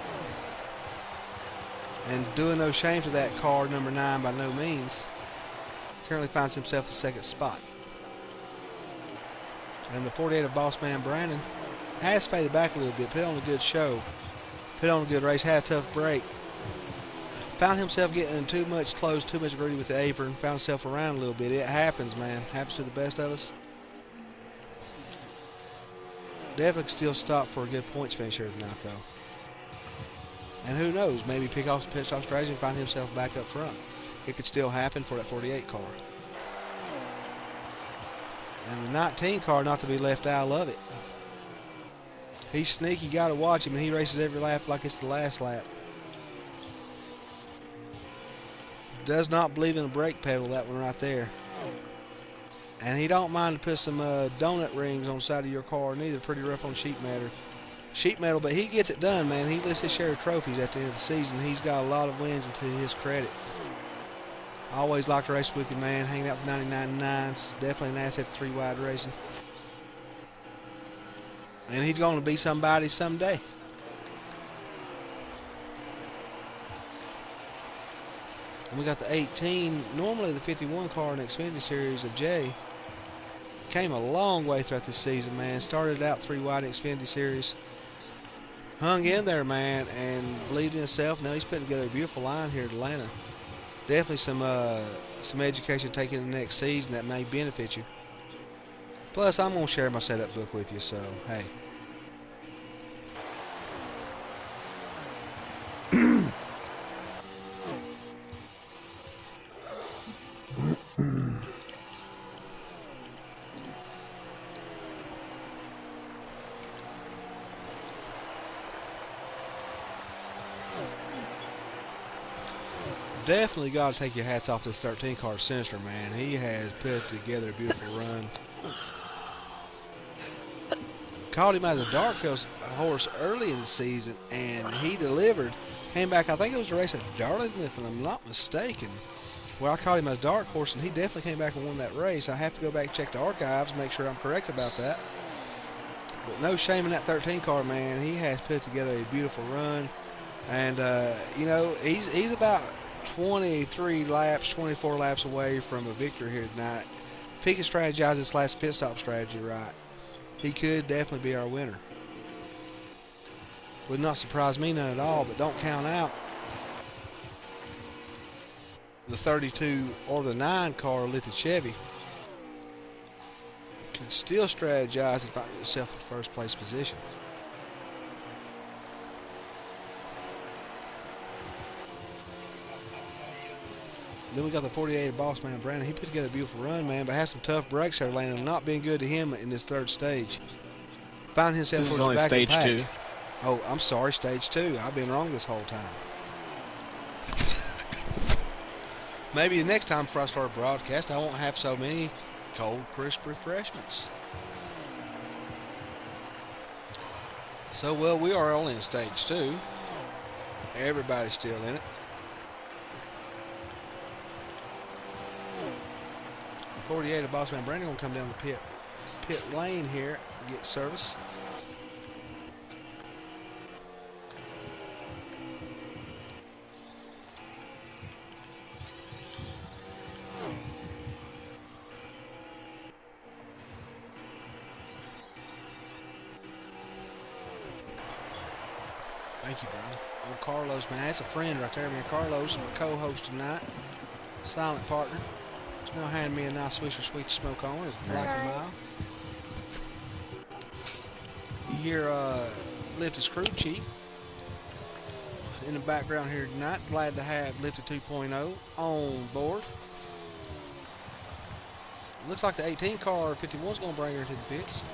And doing no shame to that car, number 9, by no means. Currently finds himself the 2nd spot. And the 48 of Boss Man Brandon has faded back a little bit, put on a good show, put on a good race, had a tough break. Found himself getting too much close, too much greedy with the apron, found himself around a little bit. It happens, man. Happens to the best of us. Definitely still stop for a good points finish here tonight, though. And who knows, maybe pick off some pit stop strategy and find himself back up front. It could still happen for that 48 car. And the 19 car, not to be left out, I love it. He's sneaky, got to watch him, and he races every lap like it's the last lap. Does not believe in the brake pedal, that one right there. And he don't mind to put some donut rings on the side of your car, neither. Pretty rough on sheet metal, but he gets it done, man. He lifts his share of trophies at the end of the season. He's got a lot of wins into his credit. I always like to race with you, man. Hanging out with 99.9s. Definitely an asset to 3 Wide Racing. And he's going to be somebody someday. And we got the 18. Normally the 51 car in the Xfinity Series of Jay came a long way throughout this season, man. Started out 3 Wide Xfinity Series. Hung in there, man, and believed in himself. Now he's putting together a beautiful line here at Atlanta. Definitely some education taken in the next season that may benefit you. Plus, I'm going to share my setup book with you, so, hey. Definitely got to take your hats off this 13 car Sinister, man. He has put together a beautiful run. Caught him as a dark horse early in the season, and he delivered. Came back, I think it was a race at Darlington, if I'm not mistaken, where I caught him as dark horse, and he definitely came back and won that race. I have to go back and check the archives, make sure I'm correct about that. But no shame in that 13 car, man. He has put together a beautiful run, and you know, he's about 23 laps, 24 laps away from a victory here tonight. If he can strategize this last pit stop strategy right, he could definitely be our winner. Would not surprise me none at all, but don't count out the 32 or the 9 car lifted Chevy. Can still strategize and find himself in first place position. Then we got the 48 Boss Man Brandon. He put together a beautiful run, man, but has some tough breaks there, Landon. Not being good to him in this third stage. Found himself This is towards only the back stage of the pack. 2. Oh, I'm sorry, stage 2. I've been wrong this whole time. Maybe the next time before I start a broadcast, I won't have so many cold, crisp refreshments. So, well, we are only in stage 2. Everybody's still in it. 48 of Bossman Brandon going to come down the pit lane here and get service. Thank you, brother. Oh, Carlos, man, that's a friend right there, man. Carlos, my co-host tonight, silent partner. He's going to hand me a nice Swisher Sweet to smoke on, or Black and Mild. You hear Lifted Crew Chief in the background here tonight. Glad to have Lifted 2.0 on board. Looks like the 18 car 51 is going to bring her into the pits.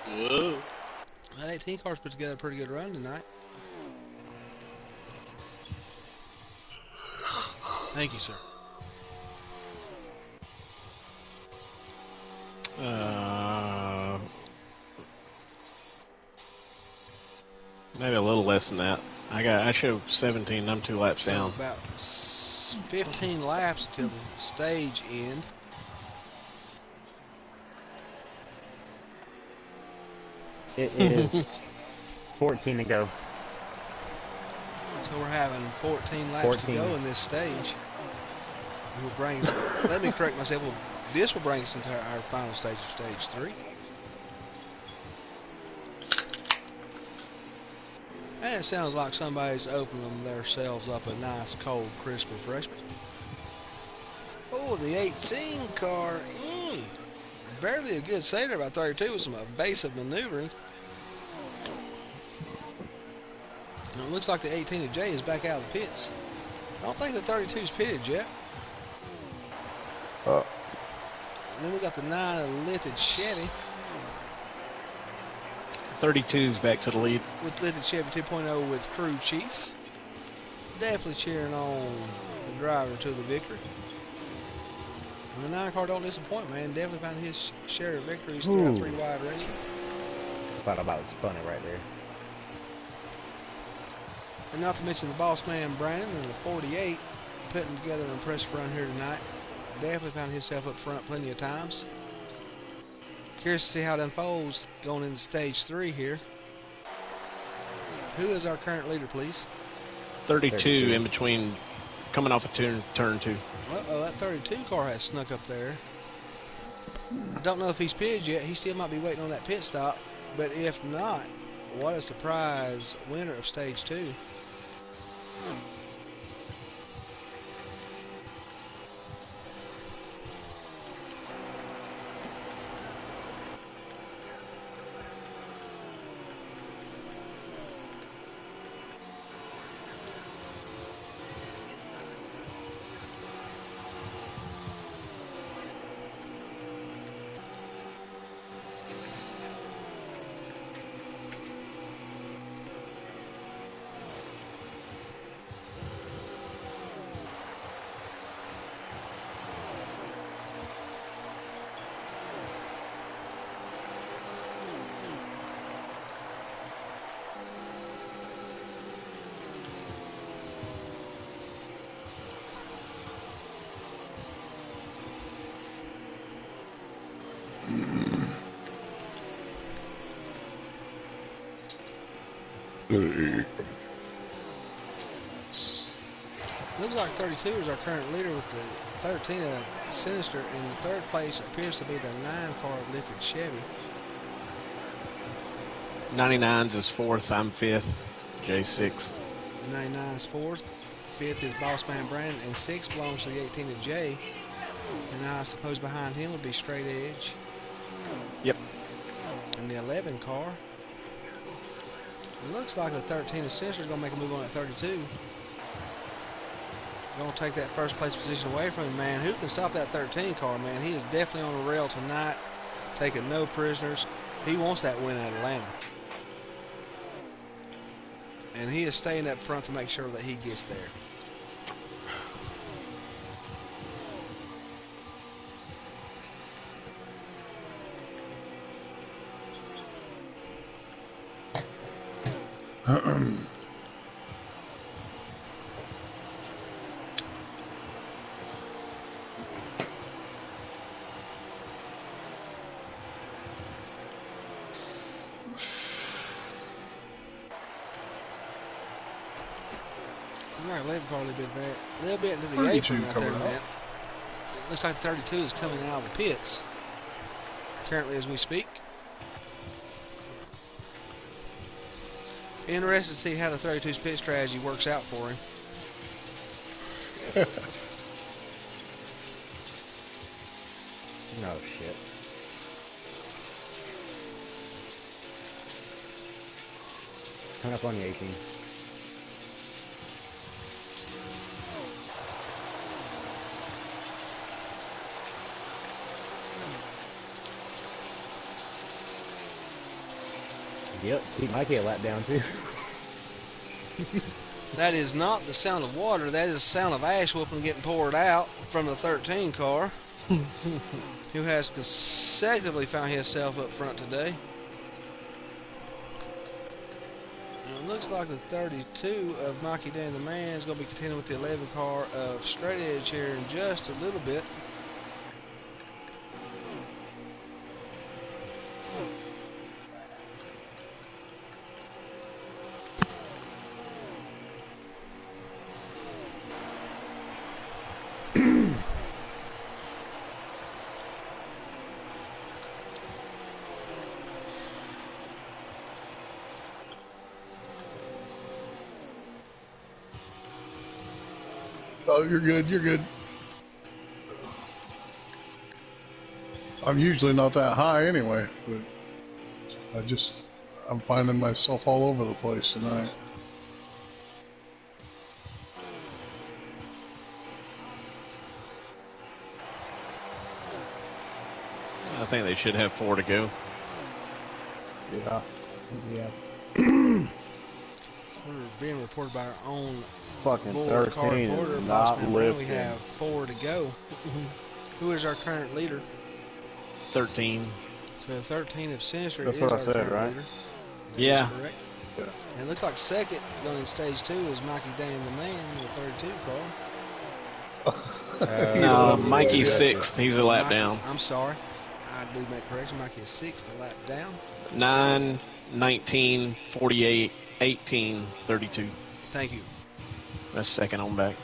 Whoa. That 18 car's put together a pretty good run tonight. Thank you, sir. Maybe a little less than that. I show 17. I'm 2 laps down. About 15 laps until the stage end. It is 14 to go. So we're having 14 laps 14. to go in this stage. We'll bring us, let me correct myself. This will bring us into our final stage of stage 3. And it sounds like somebody's opening themselves up a nice, cold, crisp refreshment. Oh, the 18 car. Barely a good sailor by 32 with some evasive maneuvering. And it looks like the 18 of J is back out of the pits. I don't think the 32's pitted yet. And then we got the 9 of lifted Chevy. 32's back to the lead. With lifted Chevy 2.0 with crew chief. Definitely cheering on the driver to the victory. And the 9 car don't disappoint, man. Definitely found his share of victories throughout 3 wide racing. Thought about spun it right there. And not to mention the boss man Brandon and the 48 putting together an impressive run here tonight. Definitely found himself up front plenty of times. Curious to see how it unfolds going into stage 3 here. Who is our current leader, please? 32 in between, coming off a turn 2. Uh-oh, that 32 car has snuck up there. I don't know if he's pitted yet. He still might be waiting on that pit stop. But if not, what a surprise winner of stage 2. Looks like 32 is our current leader with the 13 of Sinister, and the third place appears to be the 9 car lifted Chevy. 99's is fourth. I'm fifth. Jay sixth. 99 is fourth. Fifth is Boss Man Brandon, and sixth belongs to the 18 of Jay. And I suppose behind him would be Straight Edge. Yep. And the 11 car. It looks like the 13 of Sinister is going to make a move on at 32. Going to take that first place position away from him, man. Who can stop that 13 car, man? He is definitely on the rail tonight, taking no prisoners. He wants that win at Atlanta. And he is staying up front to make sure that he gets there. All right, 11 car a little bit into the 32 apron right there, coming man. up. It looks like 32 is coming out of the pits currently as we speak. Interested to see how the 32's pit strategy works out for him. No shit. Coming up on the 18. Yep, he might get a lap down too. That is not the sound of water. That is the sound of ash whooping getting poured out from the 13 car, who has consecutively found himself up front today. And it looks like the 32 of Mikey Dan the Man is going to be contending with the 11 car of Straight Edge here in just a little bit. Oh, you're good, you're good. I'm usually not that high anyway, but I'm finding myself all over the place tonight. I think they should have 4 to go. Yeah. Yeah. We're being reported by our own Fucking board car 13 reporter, is Boss not Man Brandon. We lifting. have 4 to go. Who is our current leader? 13. So 13 of Sinister That's is what I our said, current right? leader. That Yeah. is correct. And it looks like second going in stage 2 is Mikey Dan the Man with 32 car. No, Yeah, Mikey's yeah. sixth. He's a lap Mikey, down. I'm sorry. I do make correction. Mikey is 6th, a lap down. 9, 19, 48, 18, 32. Thank you. That's second on back.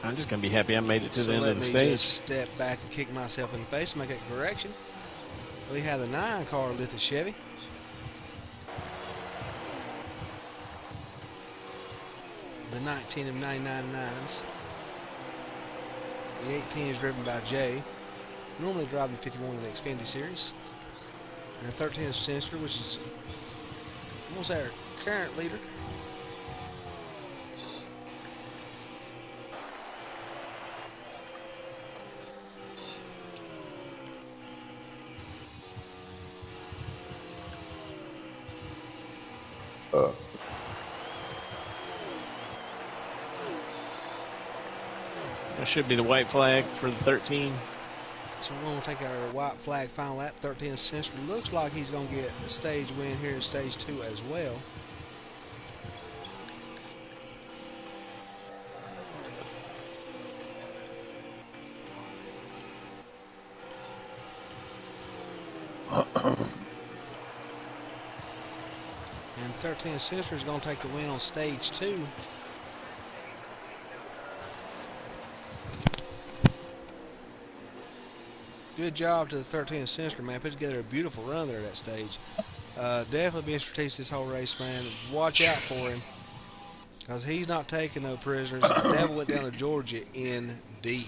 I'm just going to be happy I made it to So the end let of the me stage. just step back and kick myself in the face and make that correction. We have the 9 car lifted Chevy. The 19 of 999s. The 18 is driven by Jay. Normally driving the 51 of the Xfinity Series. And the 13 is Sinister, which is almost our current leader. That should be the white flag for the 13. So we're going to take our white flag final lap. 13 Sinister. Looks like he's going to get a stage win here in stage 2 as well. 13 Sisters is going to take the win on stage 2. Good job to the 13 Sinister, man. Put together a beautiful run there at that stage. Definitely being strategic this whole race, man. Watch out for him, because he's not taking no prisoners. The devil went down to Georgia indeed.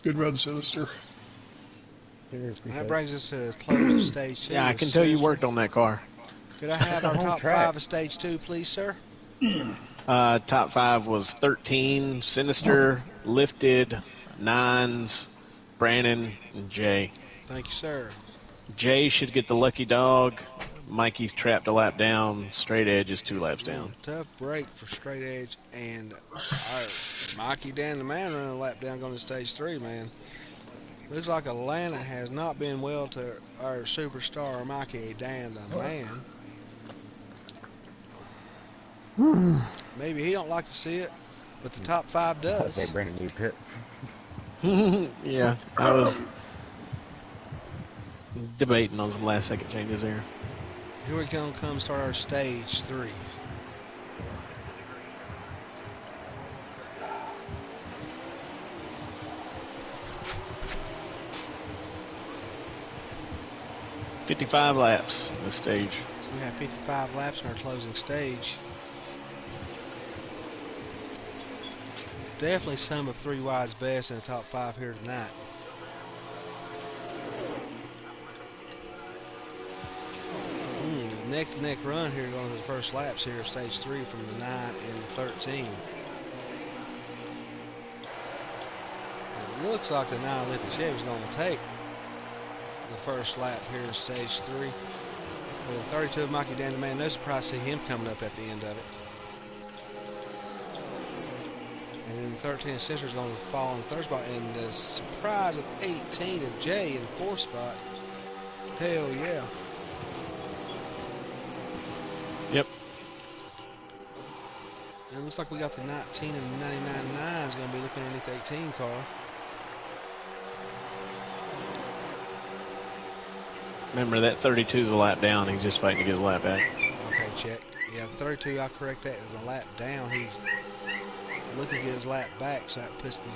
Good run, Sinister. That brings us to the close of stage 2. Yeah, I can tell you worked on that car. Could I have our Home top track. 5 of stage 2, please, sir? Top 5 was 13, Sinister, Lifted, Nines, Brandon, and Jay. Thank you, sir. Jay should get the lucky dog. Mikey's trapped a lap down. Straight Edge is 2 laps down. Tough break for Straight Edge, and our Mikey Dan the Man running a lap down going to stage 3, man. Looks like Atlanta has not been well to our superstar Mikey Dan the Man. Maybe he don't like to see it, but the top 5 does. Say Brandon new pit. Yeah, I was debating on some last second changes there. Here we come start our stage 3. $55 laps this stage. So we have 55 laps in our closing stage. Definitely some of 3 wide's best in the top 5 here tonight. Neck-to-neck run here going to the first laps here of stage 3 from the 9 and the 13. It looks like the 9 Lithia Chevy's going to take the first lap here in stage 3. With the 32 of Mikey Dan the Man, no surprise to see him coming up at the end of it. And then the 13 Sisters going to fall in the 3rd spot, and the surprise of 18 of Jay in the 4th spot. Hell yeah. Yep. And it looks like we got the 19 and 99 9s going to be looking underneath the 18 car. Remember, that 32 is a lap down. He's just fighting to get his lap back. Okay, check. Yeah, 32, I'll correct that, is a lap down. He's looking to get his lap back, so that puts the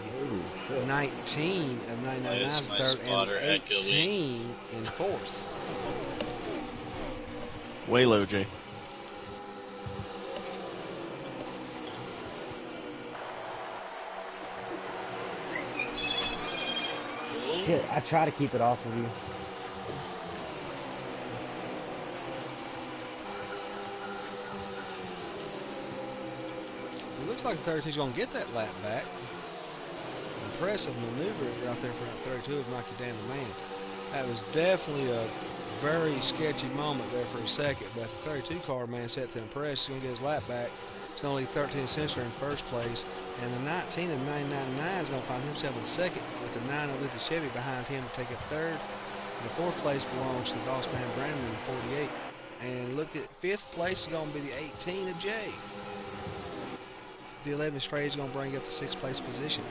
19 of 99 Nice, 9s my 3rd spotter and at the 18 in 4th. Way low, Jay. Shit, I try to keep it off of you. It looks like the 32's going to get that lap back. Impressive maneuver out there for that 32 of Mikey Dan the Man. That was definitely a very sketchy moment there for a second, but the 32 car, man, set to impress. He's going to get his lap back. It's going to leave 13 Sinister in 1st place, and the 19 of 999 is going to find himself in 2nd with the 9 of Lithia Chevy behind him to take up 3rd. And the 4th place belongs to the boss man Brandon in the 48. And look at 5th place is going to be the 18 of Jay. The 11th straight is going to bring up the 6th place position.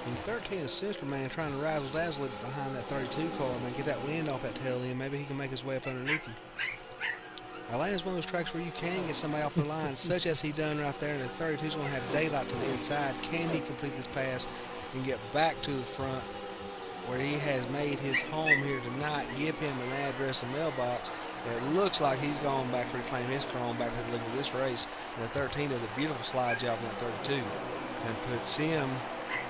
And 13 is Sister, man, trying to razzle dazzle it behind that 32 car, man. Get that wind off that tail end. Maybe he can make his way up underneath him. Atlanta's one of those tracks where you can get somebody off the line, such as he done right there. And the 32's going to have daylight to the inside. Can he complete this pass and get back to the front where he has made his home here tonight? Give him an address and mailbox. It looks like he's going back to reclaim his throne back at the lead of this race. And the 13 does a beautiful slide job on that 32 and puts him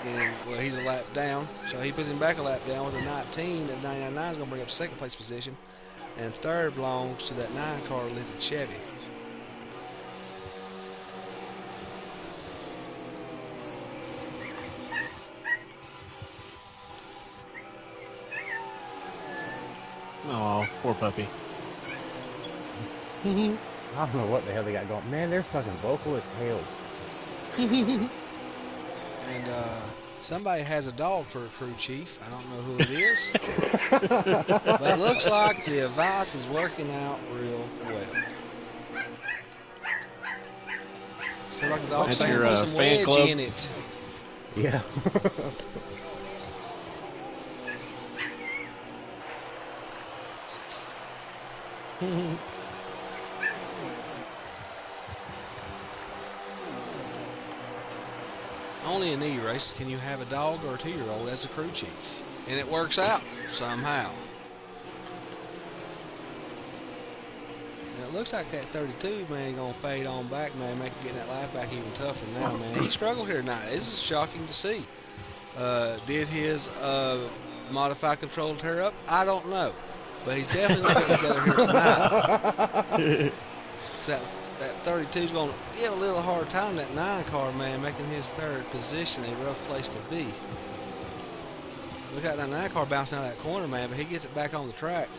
in, well, he's a lap down. So he puts him back a lap down with a 19 of 99 is going to bring up 2nd place position. And 3rd belongs to that 9 car Lithia Chevy. Oh, poor puppy. I don't know what the hell they got going. Man, they're fucking vocal as hell. And somebody has a dog for a crew chief. I don't know who it is. But it looks like the advice is working out real well. Sounds like the dog's That's saying your, put some fan wedge club? in it. Yeah. Only in E races can you have a dog or a 2-year-old as a crew chief. And it works out somehow. And it looks like that 32, man, going to fade on back, man, making getting that lap back even tougher now, man. He struggled here tonight. This is shocking to see. Did his modified control tear up? I don't know. But he's definitely going to get together here tonight. That 32 is going to give a little hard time that 9 car, man, making his third position a rough place to be. Look at that 9 car bouncing out of that corner, man, but he gets it back on the track.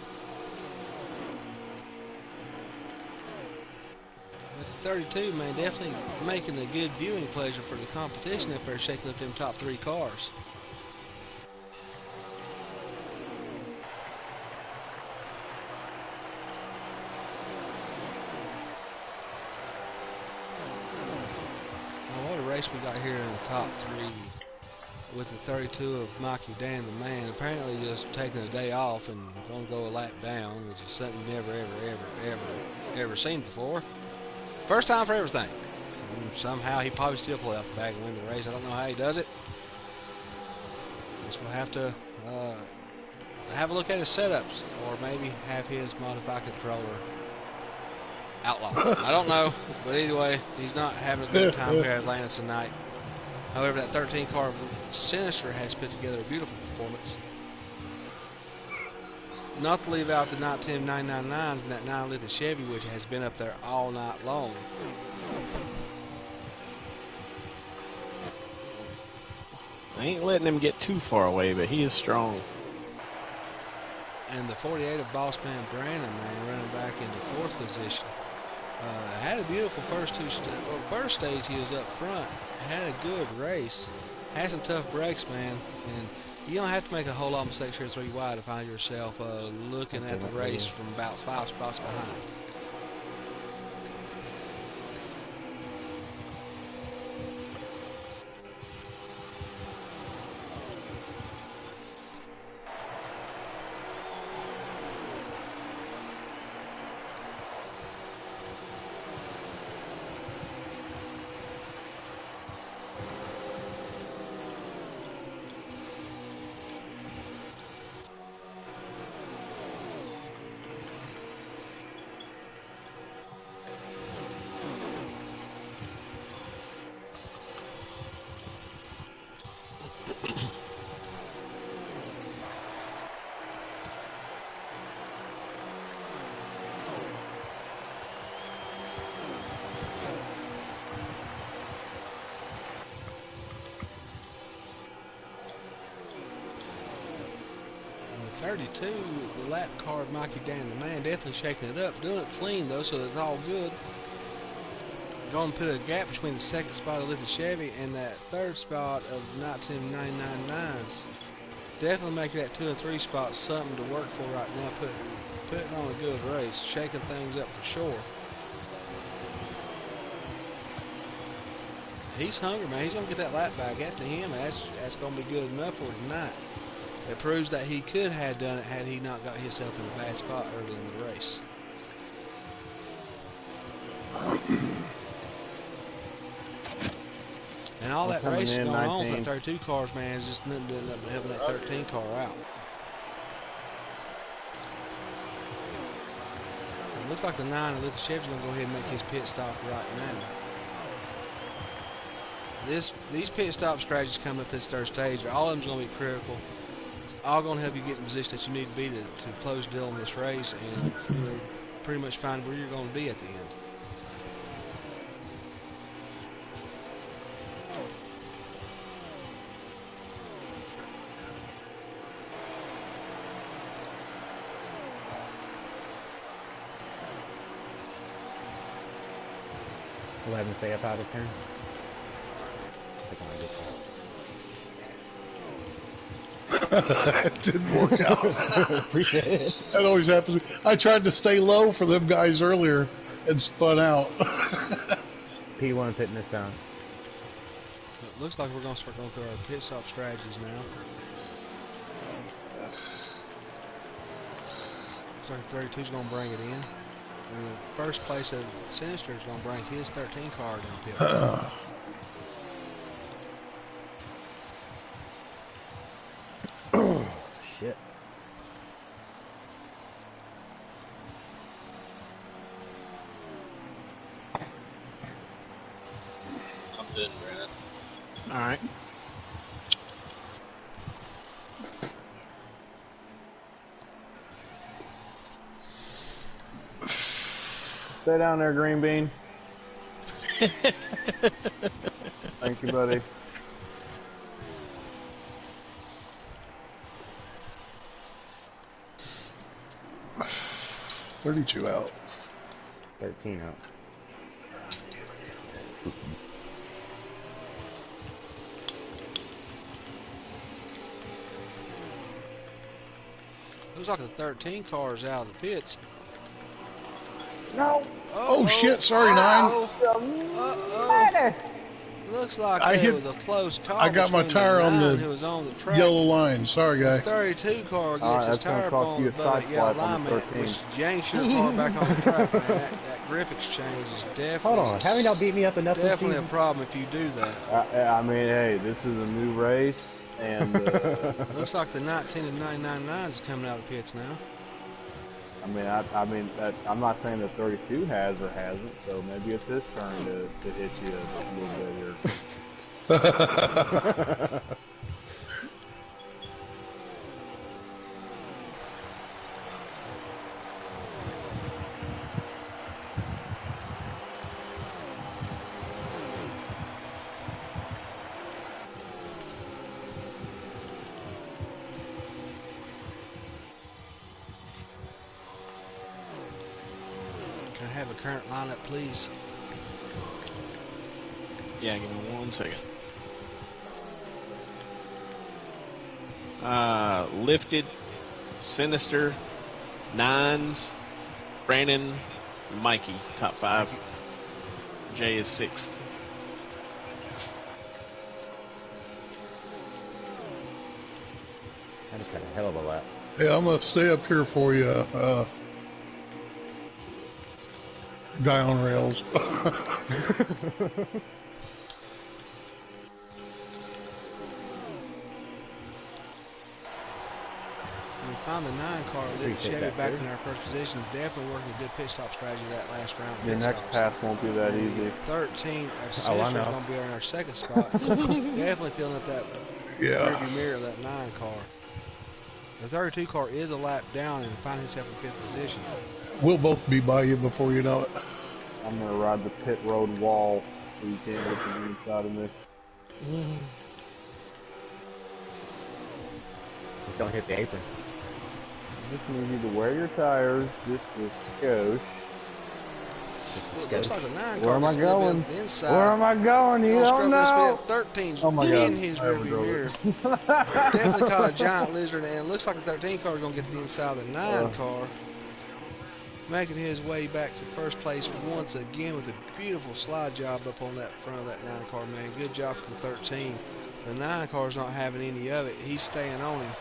But the 32, man, definitely making a good viewing pleasure for the competition up there, shaking up them top 3 cars. Race we got here in the top 3 with the 32 of Mikey Dan the Man, apparently just taking a day off and going to go a lap down, which is something you've never ever seen before. First time for everything. And somehow he probably still pull out the bag and win the race. I don't know how he does it. Guess we'll have to have a look at his setups, or maybe have his modified controller outlaw. I don't know, but either way, he's not having a good time here at Atlanta tonight. However, that 13 car Sinister has put together a beautiful performance. Not to leave out the 97999s and that 9 liter Chevy, which has been up there all night long. I ain't letting him get too far away, but he is strong. And the 48 of Boss Man Brandon, man, running back into 4th position. Had a beautiful first stage. He was up front. Had a good race. Had some tough breaks, man. And you don't have to make a whole lot of mistakes here 3 wide to find yourself looking at the race from about 5 spots behind. And the 32, the lap car of Mikey Dan the Man, definitely shaking it up, doing it clean though, so it's all good. Going to put a gap between the 2nd spot of Little Chevy and that 3rd spot of 19999s. Definitely making that 2 and 3 spots something to work for right now, putting on a good race, shaking things up for sure. He's hungry, man. He's going to get that lap back at to him. That's going to be good enough for tonight. It proves that he could have done it had he not got himself in a bad spot early in the race. And all that race going on for the 32 cars, man, is just nothing doing nothing but helping that 13 car out. It looks like the 9 of Little Chevy's going to go ahead and make his pit stop right now. These pit stop strategies coming up this 3rd stage, all of them's going to be critical. It's all going to help you get in the position that you need to be to close the deal on this race and pretty much find where you're going to be at the end. Let him stay up out his turn. I think I'm gonna get It didn't work out. that. Appreciate it. That always happens. I tried to stay low for them guys earlier and spun out. P1 pitting this time. It looks like we're going to start going through our pit stop strategies now. Looks like 32's going to bring it in. And the first place of Sinister is going to bring his 13 car in pit. Shit. I'm good, Brandon. All right. Stay down there, Green Bean. Thank you, buddy. $32 out. 13 out. Looks like the 13 car is out of the pits. No! Oh shit! Sorry, Nine. Uh-oh. Looks like there was a close call. I got my between tire on Nine the who was on the track. Yellow line. Sorry, The guy. 32 car gets his That's gonna tire cost pump you a above side that yellow swipe on line, the man, 13. which yanks your car back on the track, man. That grip exchange is definitely, Hold on, have you not beat me up enough this definitely a season? problem if you do that. I mean, hey, this is a new race, and Looks like the 19 and 999 is coming out of the pits now. I'm not saying that 32 has or hasn't, so maybe it's his turn to hit you a little bit here. Can I have a current lineup, please? Yeah, give me 1 second. Lifted, Sinister, Nines, Brandon, Mikey, top 5. Jay is 6th. I just got a hell of a lap. Hey, I'm gonna stay up here for you, guy on rails. We found the 9 car that Appreciate Chevy that, back dude. in our first position. Definitely working a good pit stop strategy that last round. Your pit next stops. pass won't be that And the easy. 13 of Oh, I Sinister is know. going to be in our second spot. Definitely filling up that Yeah. rearview mirror of that 9 car. The 32 car is a lap down and finding himself in 5th position. We'll both be by you before you know it. I'm gonna ride the pit road wall so you can't get to the inside of me. Just don't hit the apron. Just need you to wear your tires just a skosh. Well, it looks like the 9 Where car am I gets a little bit going? on the inside. Where am I going? You Gonna don't scrub this know. bit. 13's Oh my in God. his I haven't rearview drove mirror. it. Definitely caught a giant lizard, and it looks like the 13 car is going to get to the inside of the 9 car. Making his way back to first place once again with a beautiful slide job up on that front of that 9 car, man. Good job from the 13. The 9 car's not having any of it. He's staying on him.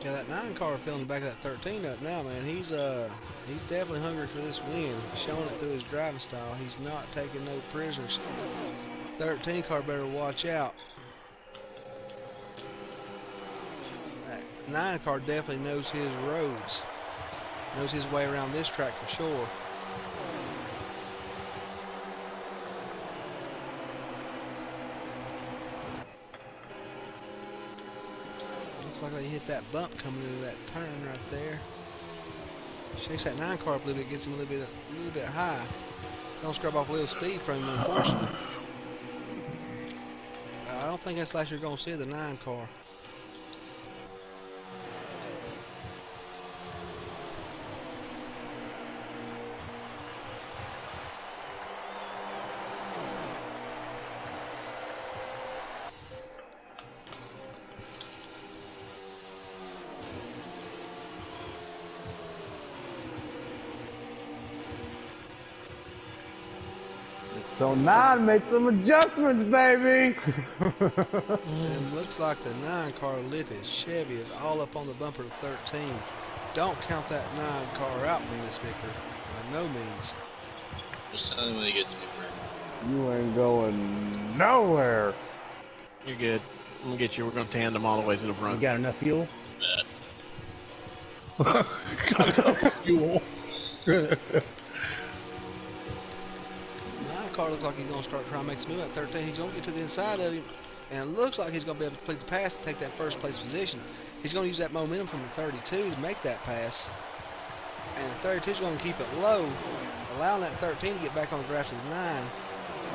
Yeah, that 9 car filling the back of that 13 up now, man. He's definitely hungry for this win. Showing it through his driving style. He's not taking no prisoners. 13 car better watch out. That 9 car definitely knows his roads. Knows his way around this track for sure. Looks like they hit that bump coming into that turn right there. Shakes that 9 car up a little bit, gets him a little bit high. Don't scrub off a little speed from him, unfortunately. I don't think that's like you're going to see the 9 car. So 9 made some adjustments, baby. And looks like the 9 car lit his Chevy is all up on the bumper of 13. Don't count that 9 car out from this victory. By no means. Just tell him when you get to me, Brandon. You ain't going nowhere. You're good. I'm gonna get you. We're gonna tandem all the way to the You front. got enough fuel? Got enough fuel. 9 car looks like he's going to start trying to make some move at 13. He's going to get to the inside of him, and it looks like he's going to be able to complete the pass and take that first place position. He's going to use that momentum from the 32 to make that pass, and the 32 is going to keep it low, allowing that 13 to get back on the grass to the 9.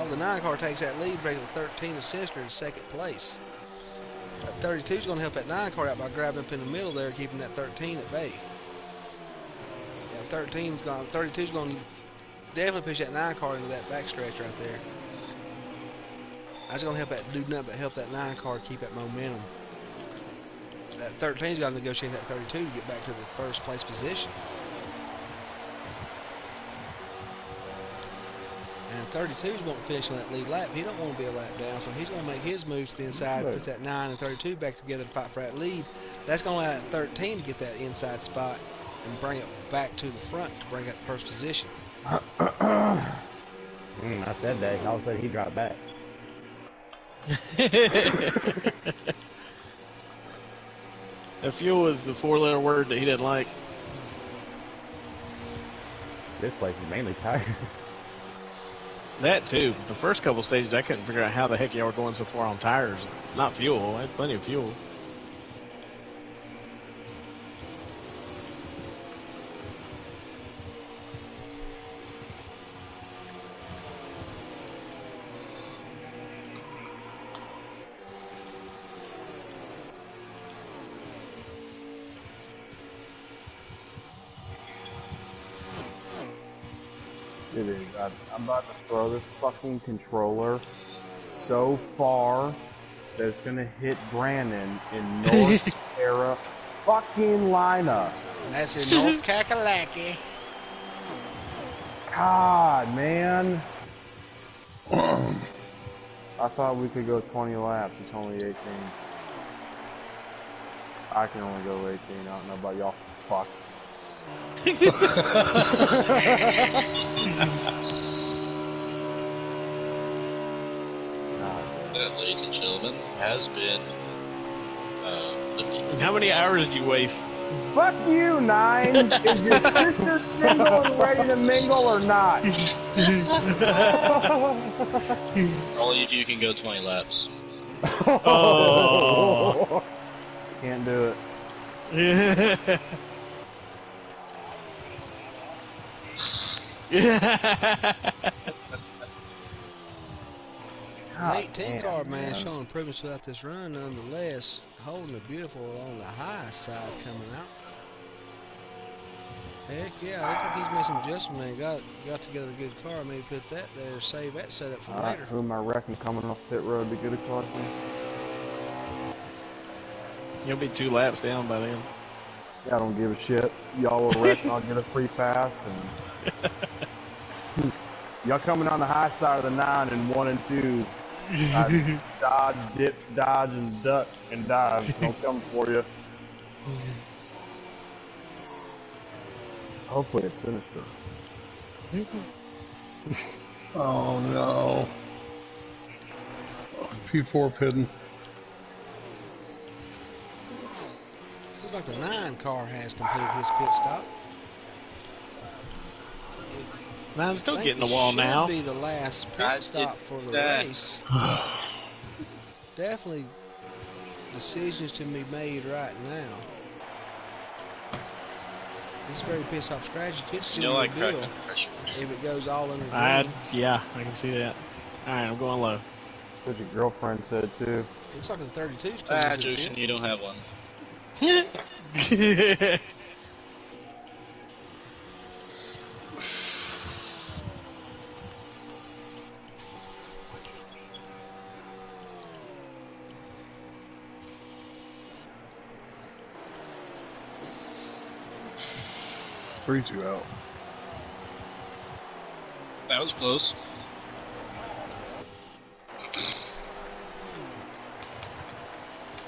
Oh, the 9 car takes that lead, bringing the 13 of Sinister in second place. That 32 is going to help that 9 car out by grabbing up in the middle there, keeping that 13 at bay. Yeah, 32 is going to definitely push that 9 car into that backstretch right there. That's going to help that do nothing but help that 9 car keep that momentum. That 13's got to negotiate that 32 to get back to the first place position. And 32's wanting to finish on that lead lap. He don't want to be a lap down, so he's going to make his move to the inside, puts that 9 and 32 back together to fight for that lead. That's going to allow that 13 to get that inside spot and bring it back to the front to bring out the first position. I said that. All of a sudden he dropped back. The fuel is the 4-letter word that he didn't like. This place is mainly tires. That too. The first couple stages, I couldn't figure out how the heck y'all were going so far on tires. Not fuel. I had plenty of fuel. It is. I'm about to throw this fucking controller so far that it's gonna hit Brandon in North Era fucking lineup. That's in North Kakalaki. God, man. I thought we could go 20 laps. It's only 18. I can only go 18. I don't know about y'all fucks. That, ladies and gentlemen, has been lifting. How many hours did you waste? Fuck you, Nines! Is your sister single and ready to mingle or not? Only if you can go 20 laps. Oh. Can't do it. The 18 car, man, showing improvements throughout this run nonetheless. Holding it beautiful on the high side coming out. Heck yeah, looks like he's made some adjustments, man. Got together a good car. Maybe put that there, save that setup for later. Who am I wrecking coming off pit road to get a car? You'll be 2 laps down by then. I don't give a shit. Y'all will wreck and I'll get a free pass. And Y'all coming on the high side of the 9 in 1 and 2. Dodge, dip, dodge, and duck, and dive. Don't come for you. Hopefully it's Sinister. Oh no. P4 pitting. Looks like the 9 car has completed his pit stop. I'm still I getting think the wall it now. should be the last pit I stop did for the that. race. Definitely decisions to be made right now. This very pit stop strategy could You seal know, your like crack deal under pressure. if it goes all under green. Yeah, I can see that. Alright, I'm going low. What your girlfriend said too. Looks like the 32's coming Ah, into the Jushin, pit. you don't have one. 3-2 out. That was close.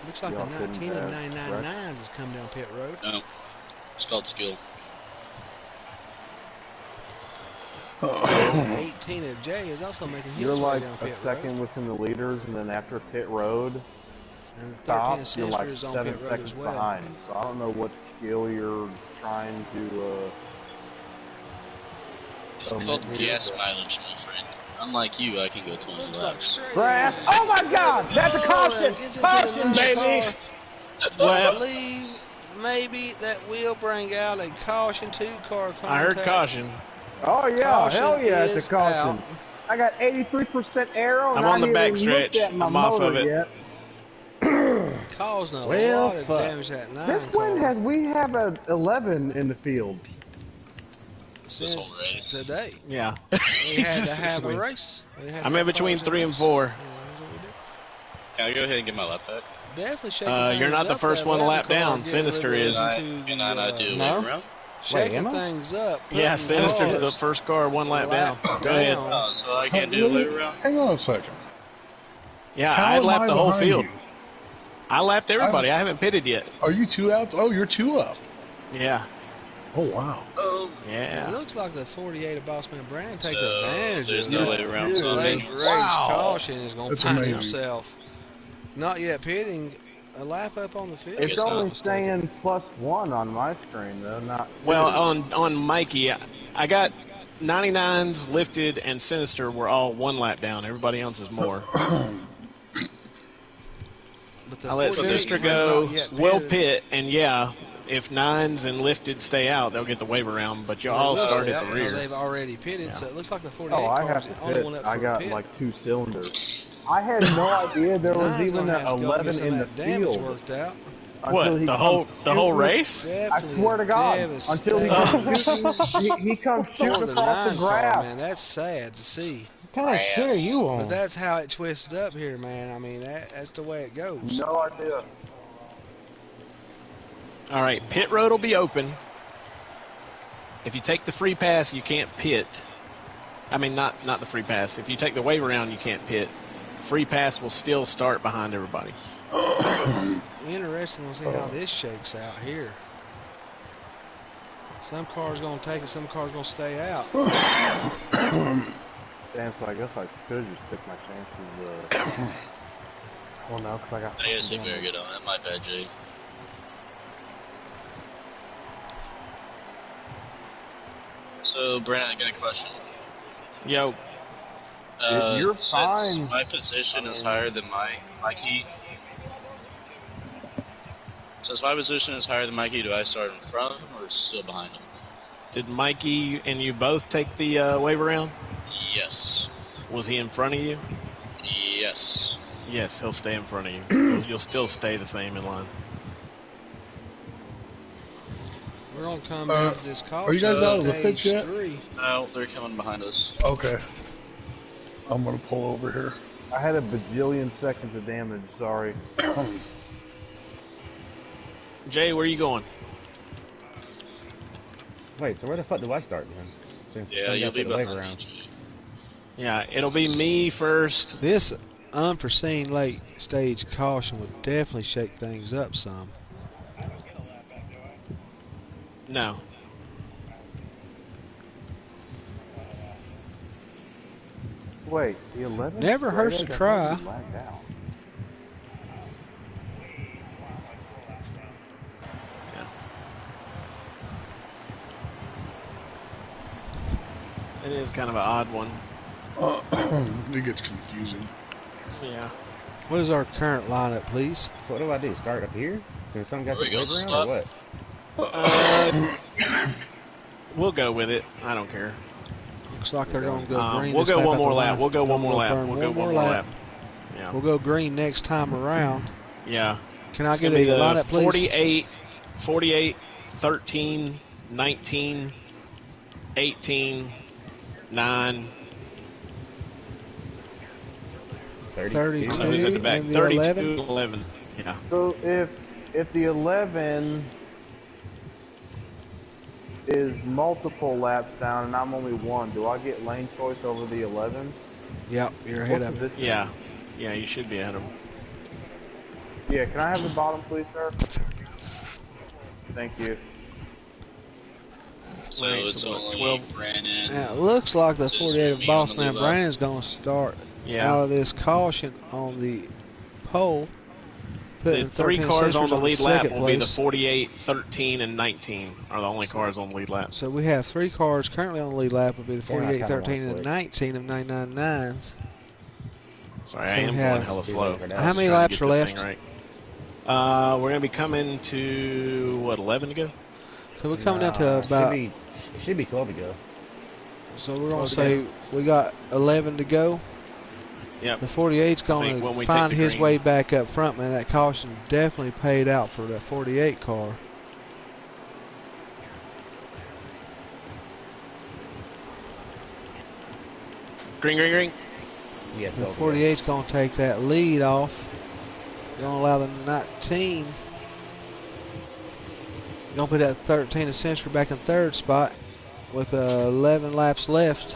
Looks like Y'all the couldn't 19 of have 999s rest. has come down pit road. No. It's called skill. 18 of J is also making his You're way like down a pit second road. within the leaders, and then after pit road And the 13 stop, of you're Sinister like is on 7 pit road seconds as well. behind. So I don't know what skill you're trying to. It's Oh, called man, gas yeah. mileage, my friend. Unlike you, I can go 20 Looks like laps. straight. Grass! Oh my God! That's a caution! Gets into Caution, the 9 baby! car. I Well, believe maybe that will bring out a caution 2-car contact. I heard caution. Oh yeah, Caution hell yeah, it's is a caution. out. I got 83% arrow, and I'm I on the haven't back even stretch. looked at my I'm off motor of it. yet. Causing a Well, lot of fuck. damage to that 9 Since car. when has we have a 11 in the field? This whole Since race. today. Yeah. We had to have a race. We had to I'm have in between cars 3 and race. 4. Yeah, that's what we do. Can I go ahead and get my lap back? Definitely shaking things You're not the up, first that one to 11 lap car down. getting Sinister rid of is. those Can into I the, not do a no. wave around? shaking am I? things up. Yeah, putting Sinister's the cars first car, 1 lap down. lap Go ahead. down. Oh, so I can't do a wave around? Hang on a second. Yeah, How I am lapped I the whole behind field. you? I lapped everybody. I haven't pitted yet. Are you 2 out? Oh, you're 2 up. Yeah. Oh wow. Oh, It Yeah. looks like the 48 of Bossman Brandon takes So, advantage there's of no that. way around, so Late I'm- race Wow. caution is going to That's find amazing. himself not yet pitting a lap up on the field. It's guess not. only saying +1 on my screen though, not 2. Well, on Mikey, I got 99s, lifted, and Sinister were all 1 lap down. Everybody else is more. But the I'll let 48 Sinister has go. not yet We'll pitted. pit, and yeah, if 9s and lifted stay out, they'll get the wave around. But you Well, all they will start stay at out the because rear. they've already pitted, Yeah. so it looks like the 48 Oh, I car have is to the only pit. one up I for got pit. like 2 cylinders. I had no idea there was Nine's even gonna an have to go get 11 some in of the that damage field. worked out. Until What, he the comes whole shooting- race? I Definitely swear to God, until he comes devastating shooting, he comes for shooting the across the 9 car, man. grass. That's sad to see. What kind of shit are you But on? that's how it twists up here, man. I mean, that's the way it goes. No idea. All right, pit road will be open. If you take the free pass, you can't pit. I mean, not the free pass. If you take the wave around, you can't pit. Free pass will still start behind everybody. Interesting to see how this shakes out here. Some cars going to take it, some cars going to stay out. Damn, so I guess I could just pick my chances. Well, no, because I got. I guess they better get on it. My bad, Jay. So, Brandon, I got a question. Yo, You're Since fine. my position is higher than Mikey. Since my position is higher than Mikey, do I start in front of him or still behind him? did Mikey and you both take the wave around? Yes. Was he in front of you? Yes. Yes, he'll stay in front of you. You'll still stay the same in line. We're going to come out of this call. are you guys out of the stage pits yet? 3. No, they're coming behind us. Okay. I'm gonna pull over here. I had a bajillion seconds of damage. Sorry. Jay, where are you going? Wait, so where the fuck do I start then? Since Yeah, somebody you'll else be took the wave behind around. me. Yeah, it'll be me first. This unforeseen late stage caution would definitely shake things up some. No. Wait, the 11? Never hurts to try. Lagged out. It is kind of an odd one. It gets confusing. Yeah. What is our current lineup, please? So what do I do? Start up here? Since some got Are we the going way this around or spot? what? We'll go with it. I don't care. Looks like they're going to go green. We'll this go lap one at the more lap. line. We'll go one more We'll lap. burn We'll go one more lap. Yeah. We'll go green next time around. Yeah. Can I It's get gonna a be the lineup, please? 48, 13, 19, 18, 9. 32 Who's at the back? and the 32, 11. 11. Yeah. So if the 11 is multiple laps down and I'm only one, do I get lane choice over the 11? Yep, you're ahead What of it. position? Yeah. Yeah, you should be ahead of them. Yeah, can I have the bottom, please, sir? Thank you. So Right, it's so what, only 12? Brandon. Now, it looks like the So it's 48 gonna of be on Boss the Man lead lap. Brandon's going to start Yeah. out of this caution on the pole. The Putting three 13 cars on sisters the lead lap second will be the place. 48, 13, and 19 are the only cars on the lead lap. So we have 3 cars currently on the lead lap. Would be the Yeah, I 48, kinda 13, wanna and switch. 19 of 999s. Sorry, So I we am have- going hella slow. How I'm many just trying to laps get are this left? thing right. We're going to be coming to, what, 11 to go? So we're coming down Nah, to about. it should be 12 to go. So we're going 12 to to say we got 11 to go. Yep. The 48's I going think when we to find take the his green. way back up front, man. That caution definitely paid out for that 48 car. Green, green, green. Yes, The 12 to go. 48's going to take that lead off. Going to allow the 19. Going to put that 13 of Sinister back in third spot with 11 laps left.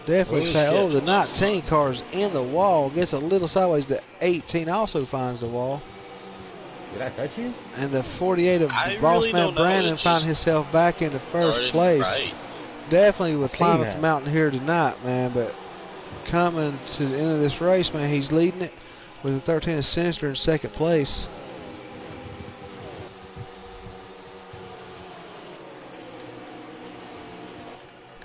Definitely Oh, say, shit. oh, the 19 car's in the wall. Gets a little sideways. The 18 also finds the wall. Did I touch you? And the 48 of I Boss really Man don't know. Brandon It found just himself back into first started place. right. Definitely would I climb seen up the that. mountain here tonight, man. But coming to the end of this race, man, he's leading it with the 13 of Sinister in second place.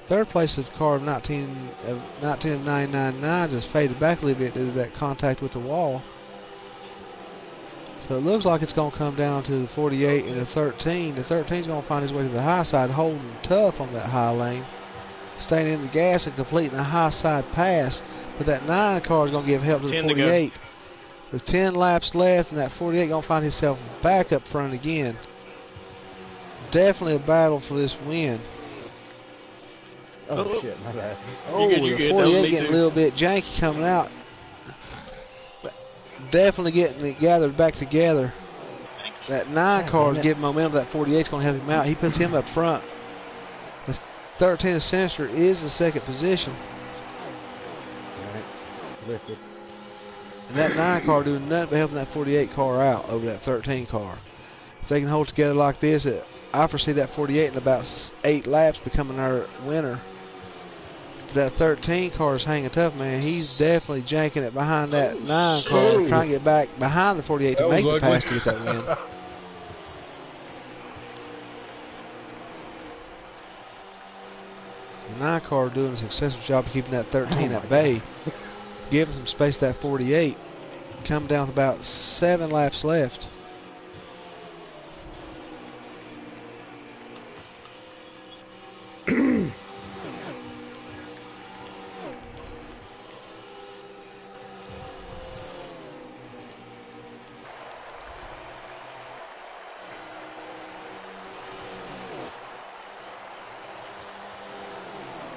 Third place of car of 19 of 999s has faded back a little bit due to that contact with the wall. So it looks like it's going to come down to the 48 and the 13. The 13 is going to find his way to the high side, holding tough on that high lane, staying in the gas and completing a high side pass. But that 9 car is going to give help to the 10 to go. 48. With 10 laps left, and that 48 going to find himself back up front again. Definitely a battle for this win. Oh, Oh. shit, my bad. Oh, good, you the good. That was 48 me getting too. a little bit janky coming out. But definitely getting it gathered back together. Thank you. That 9 God car damn is it. giving momentum. That 48 is going to help him out. He puts him up front. The 13 of Sinister is the second position. Alright. Lifted. And that 9 car doing nothing but helping that 48 car out over that 13 car. If they can hold together like this, I foresee that 48 in about 8 laps becoming our winner. That 13 car is hanging tough, man. He's definitely janking it behind that 9 car, trying to get back behind the 48 to That make was the pass to ugly. get that win. The 9 car doing a successful job of keeping that 13 at bay, giving some space to that 48. Coming down with about 7 laps left.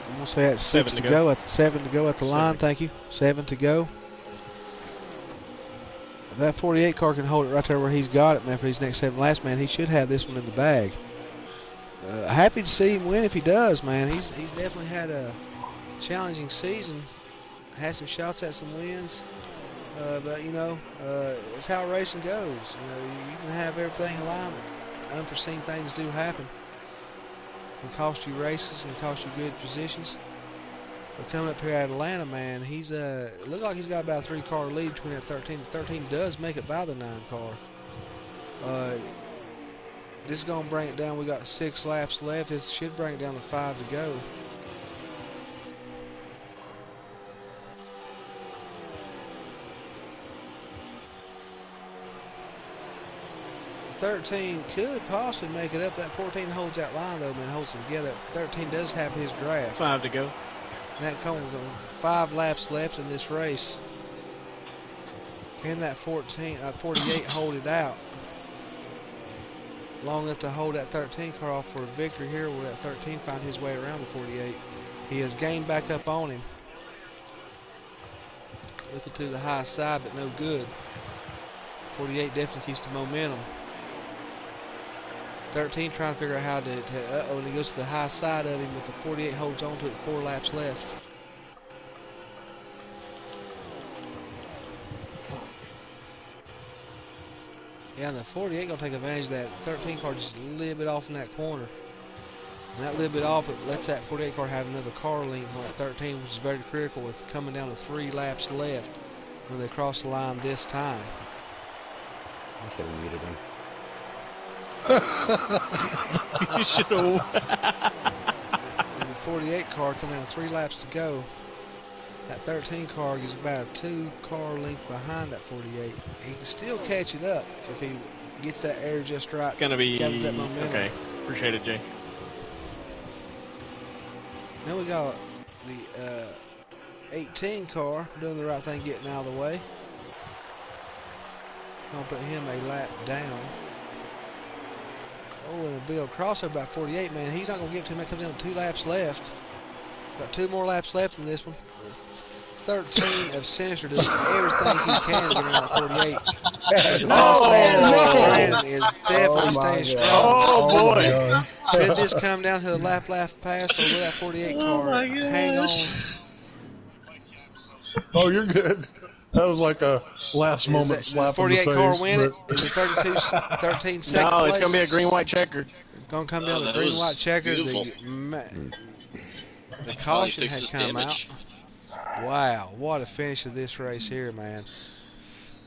I'm gonna say that's 6 to go. At 7 to go at the line. Thank you. 7 to go. If that 48 car can hold it right there where he's got it, man, for these next 7 laps, man, he should have this one in the bag. happy to see him win if he does, man. He's definitely had a challenging season. Had some shots at some wins. But, you know, it's how racing goes. You know, you can have everything in alignment. Unforeseen things do happen. It can cost you races and cost you good positions. But coming up here at Atlanta, man, he's it looks like he's got about a 3-car lead between that 13. The 13 does make it by the 9 car. This is going to bring it down. We got 6 laps left. This should bring it down to 5 to go. The 13 could possibly make it up. That 14 holds that line, though, man, holds it together. 13 does have his draft. 5 to go. And that comes 5 laps left in this race. Can that 48 hold it out long enough to hold that 13 car off for a victory here? Will that 13 find his way around the 48? He has gained back up on him. Looking to the high side, but no good. 48 definitely keeps the momentum. 13 trying to figure out how to and he goes to the high side of him, but the 48 holds on to it, 4 laps left. Yeah, and the 48 gonna take advantage of that 13 car just a little bit off in that corner. And that little bit off, it lets that 48 car have another car length on that 13, which is very critical with coming down to 3 laps left when they cross the line this time. I should have muted him. You should have. And the 48 car coming down to 3 laps to go. That 13 car is about a 2-car length behind that 48. He can still catch it up if he gets that air just right. It's going to be... gathers that momentum. Okay. Appreciate it, Jay. Now we got the 18 car doing the right thing, getting out of the way. Gonna put him a lap down. Oh, and a Bill crossover about 48, man. He's not gonna give it to him. That comes down to 2 laps left. Got 2 more laps left in this one. 13 of Sinister does everything he can to get around that 48. The boss man, Brandon, is definitely staying strong. Oh, boy. Could this come down to the lap pass, or will that 48 car hang on? Oh, you're good. That was like a last moment slap in the face. Does the 48 car win it? Is it 13 second No, place? it's going to be a green-white checker. Going to come down to green-white checker. The caution had come out. Wow, what a finish of this race here, man.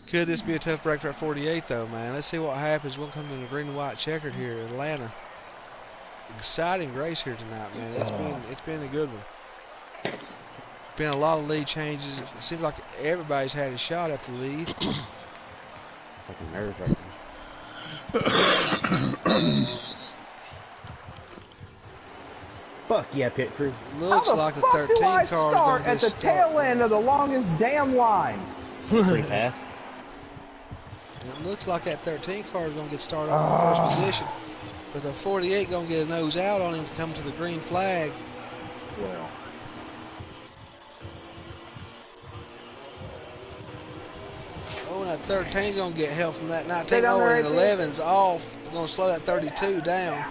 Could this be a tough break for 48, though, man? Let's see what happens. We'll come to the green and white checkered here in Atlanta. Exciting race here tonight, man. It's been a good one. Been a lot of lead changes. It seems like everybody's had a shot at the lead. Fucking nerve-wracking. Fuck yeah, pit crew. Looks like the 13 car is going to at the tail end of the longest damn line. Free pass. It looks like that 13 car is going to get started on the first position. But the 48 going to get a nose out on him to come to the green flag. Well. Oh, and that 13 is going to get help from that 19. Oh, and 11's off. They're going to slow that 32 down.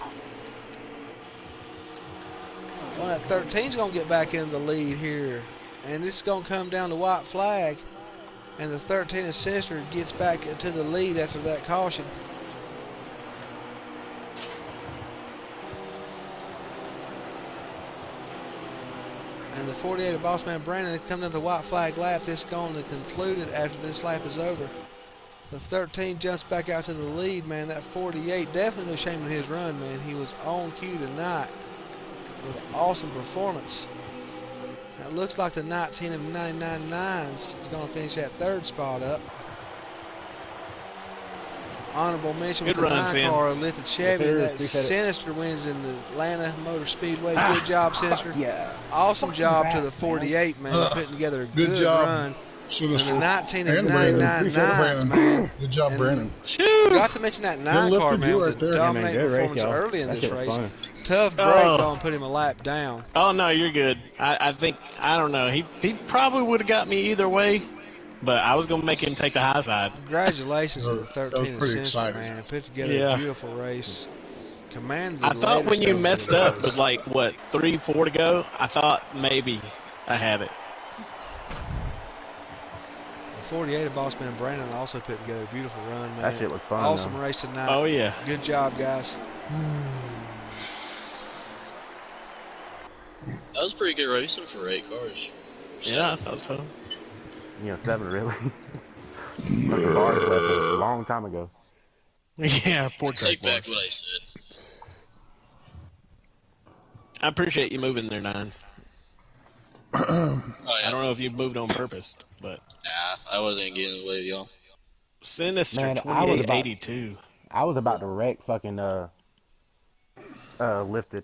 Well, that 13's going to get back in the lead here. And this is going to come down to white flag. And the 13 of Sinister gets back into the lead after that caution. And the 48 of Bossman Brandon come down to white flag lap. This is going to conclude it after this lap is over. The 13 jumps back out to the lead, man. That 48, definitely no shame in his run, man. He was on cue tonight with an awesome performance. Now, it looks like the 19 of 99.9s is going to finish that 3rd spot up. Honorable mention with the 9 car lit the Chevy. That Sinister wins in the Atlanta Motor Speedway. Good job, Sinister. Yeah. Awesome job to the 48, man. Putting together a good run. Sinister. And the 19 of 99.9s, man. Good job, Brandon. Forgot to mention that 9 car, man, with the dominating performance early in this race. Tough break on, put him a lap down. Oh, no, you're good. I think, I don't know. He probably would have got me either way, but I was going to make him take the high side. Congratulations to the 13 of Sinister, man. Put together a beautiful race. Command the I thought later when you stages messed of up this. with like what 3, 4 to go, I thought maybe I had it. The 48 of Boss Man Brandon also put together a beautiful run, man. That shit was fun, Awesome though. race tonight. Oh yeah. Good job, guys. That was pretty good racing for 8 cars. Yeah, I thought so. You know, 7 really. Fucking bars left a long time ago. Yeah, poor track Take back boys. what I said. I appreciate you moving there, Nines. Oh, yeah. I don't know if you moved on purpose, but Nah, I wasn't getting in the way of y'all. Sinister Man, I was about 2882. to wreck fucking lifted.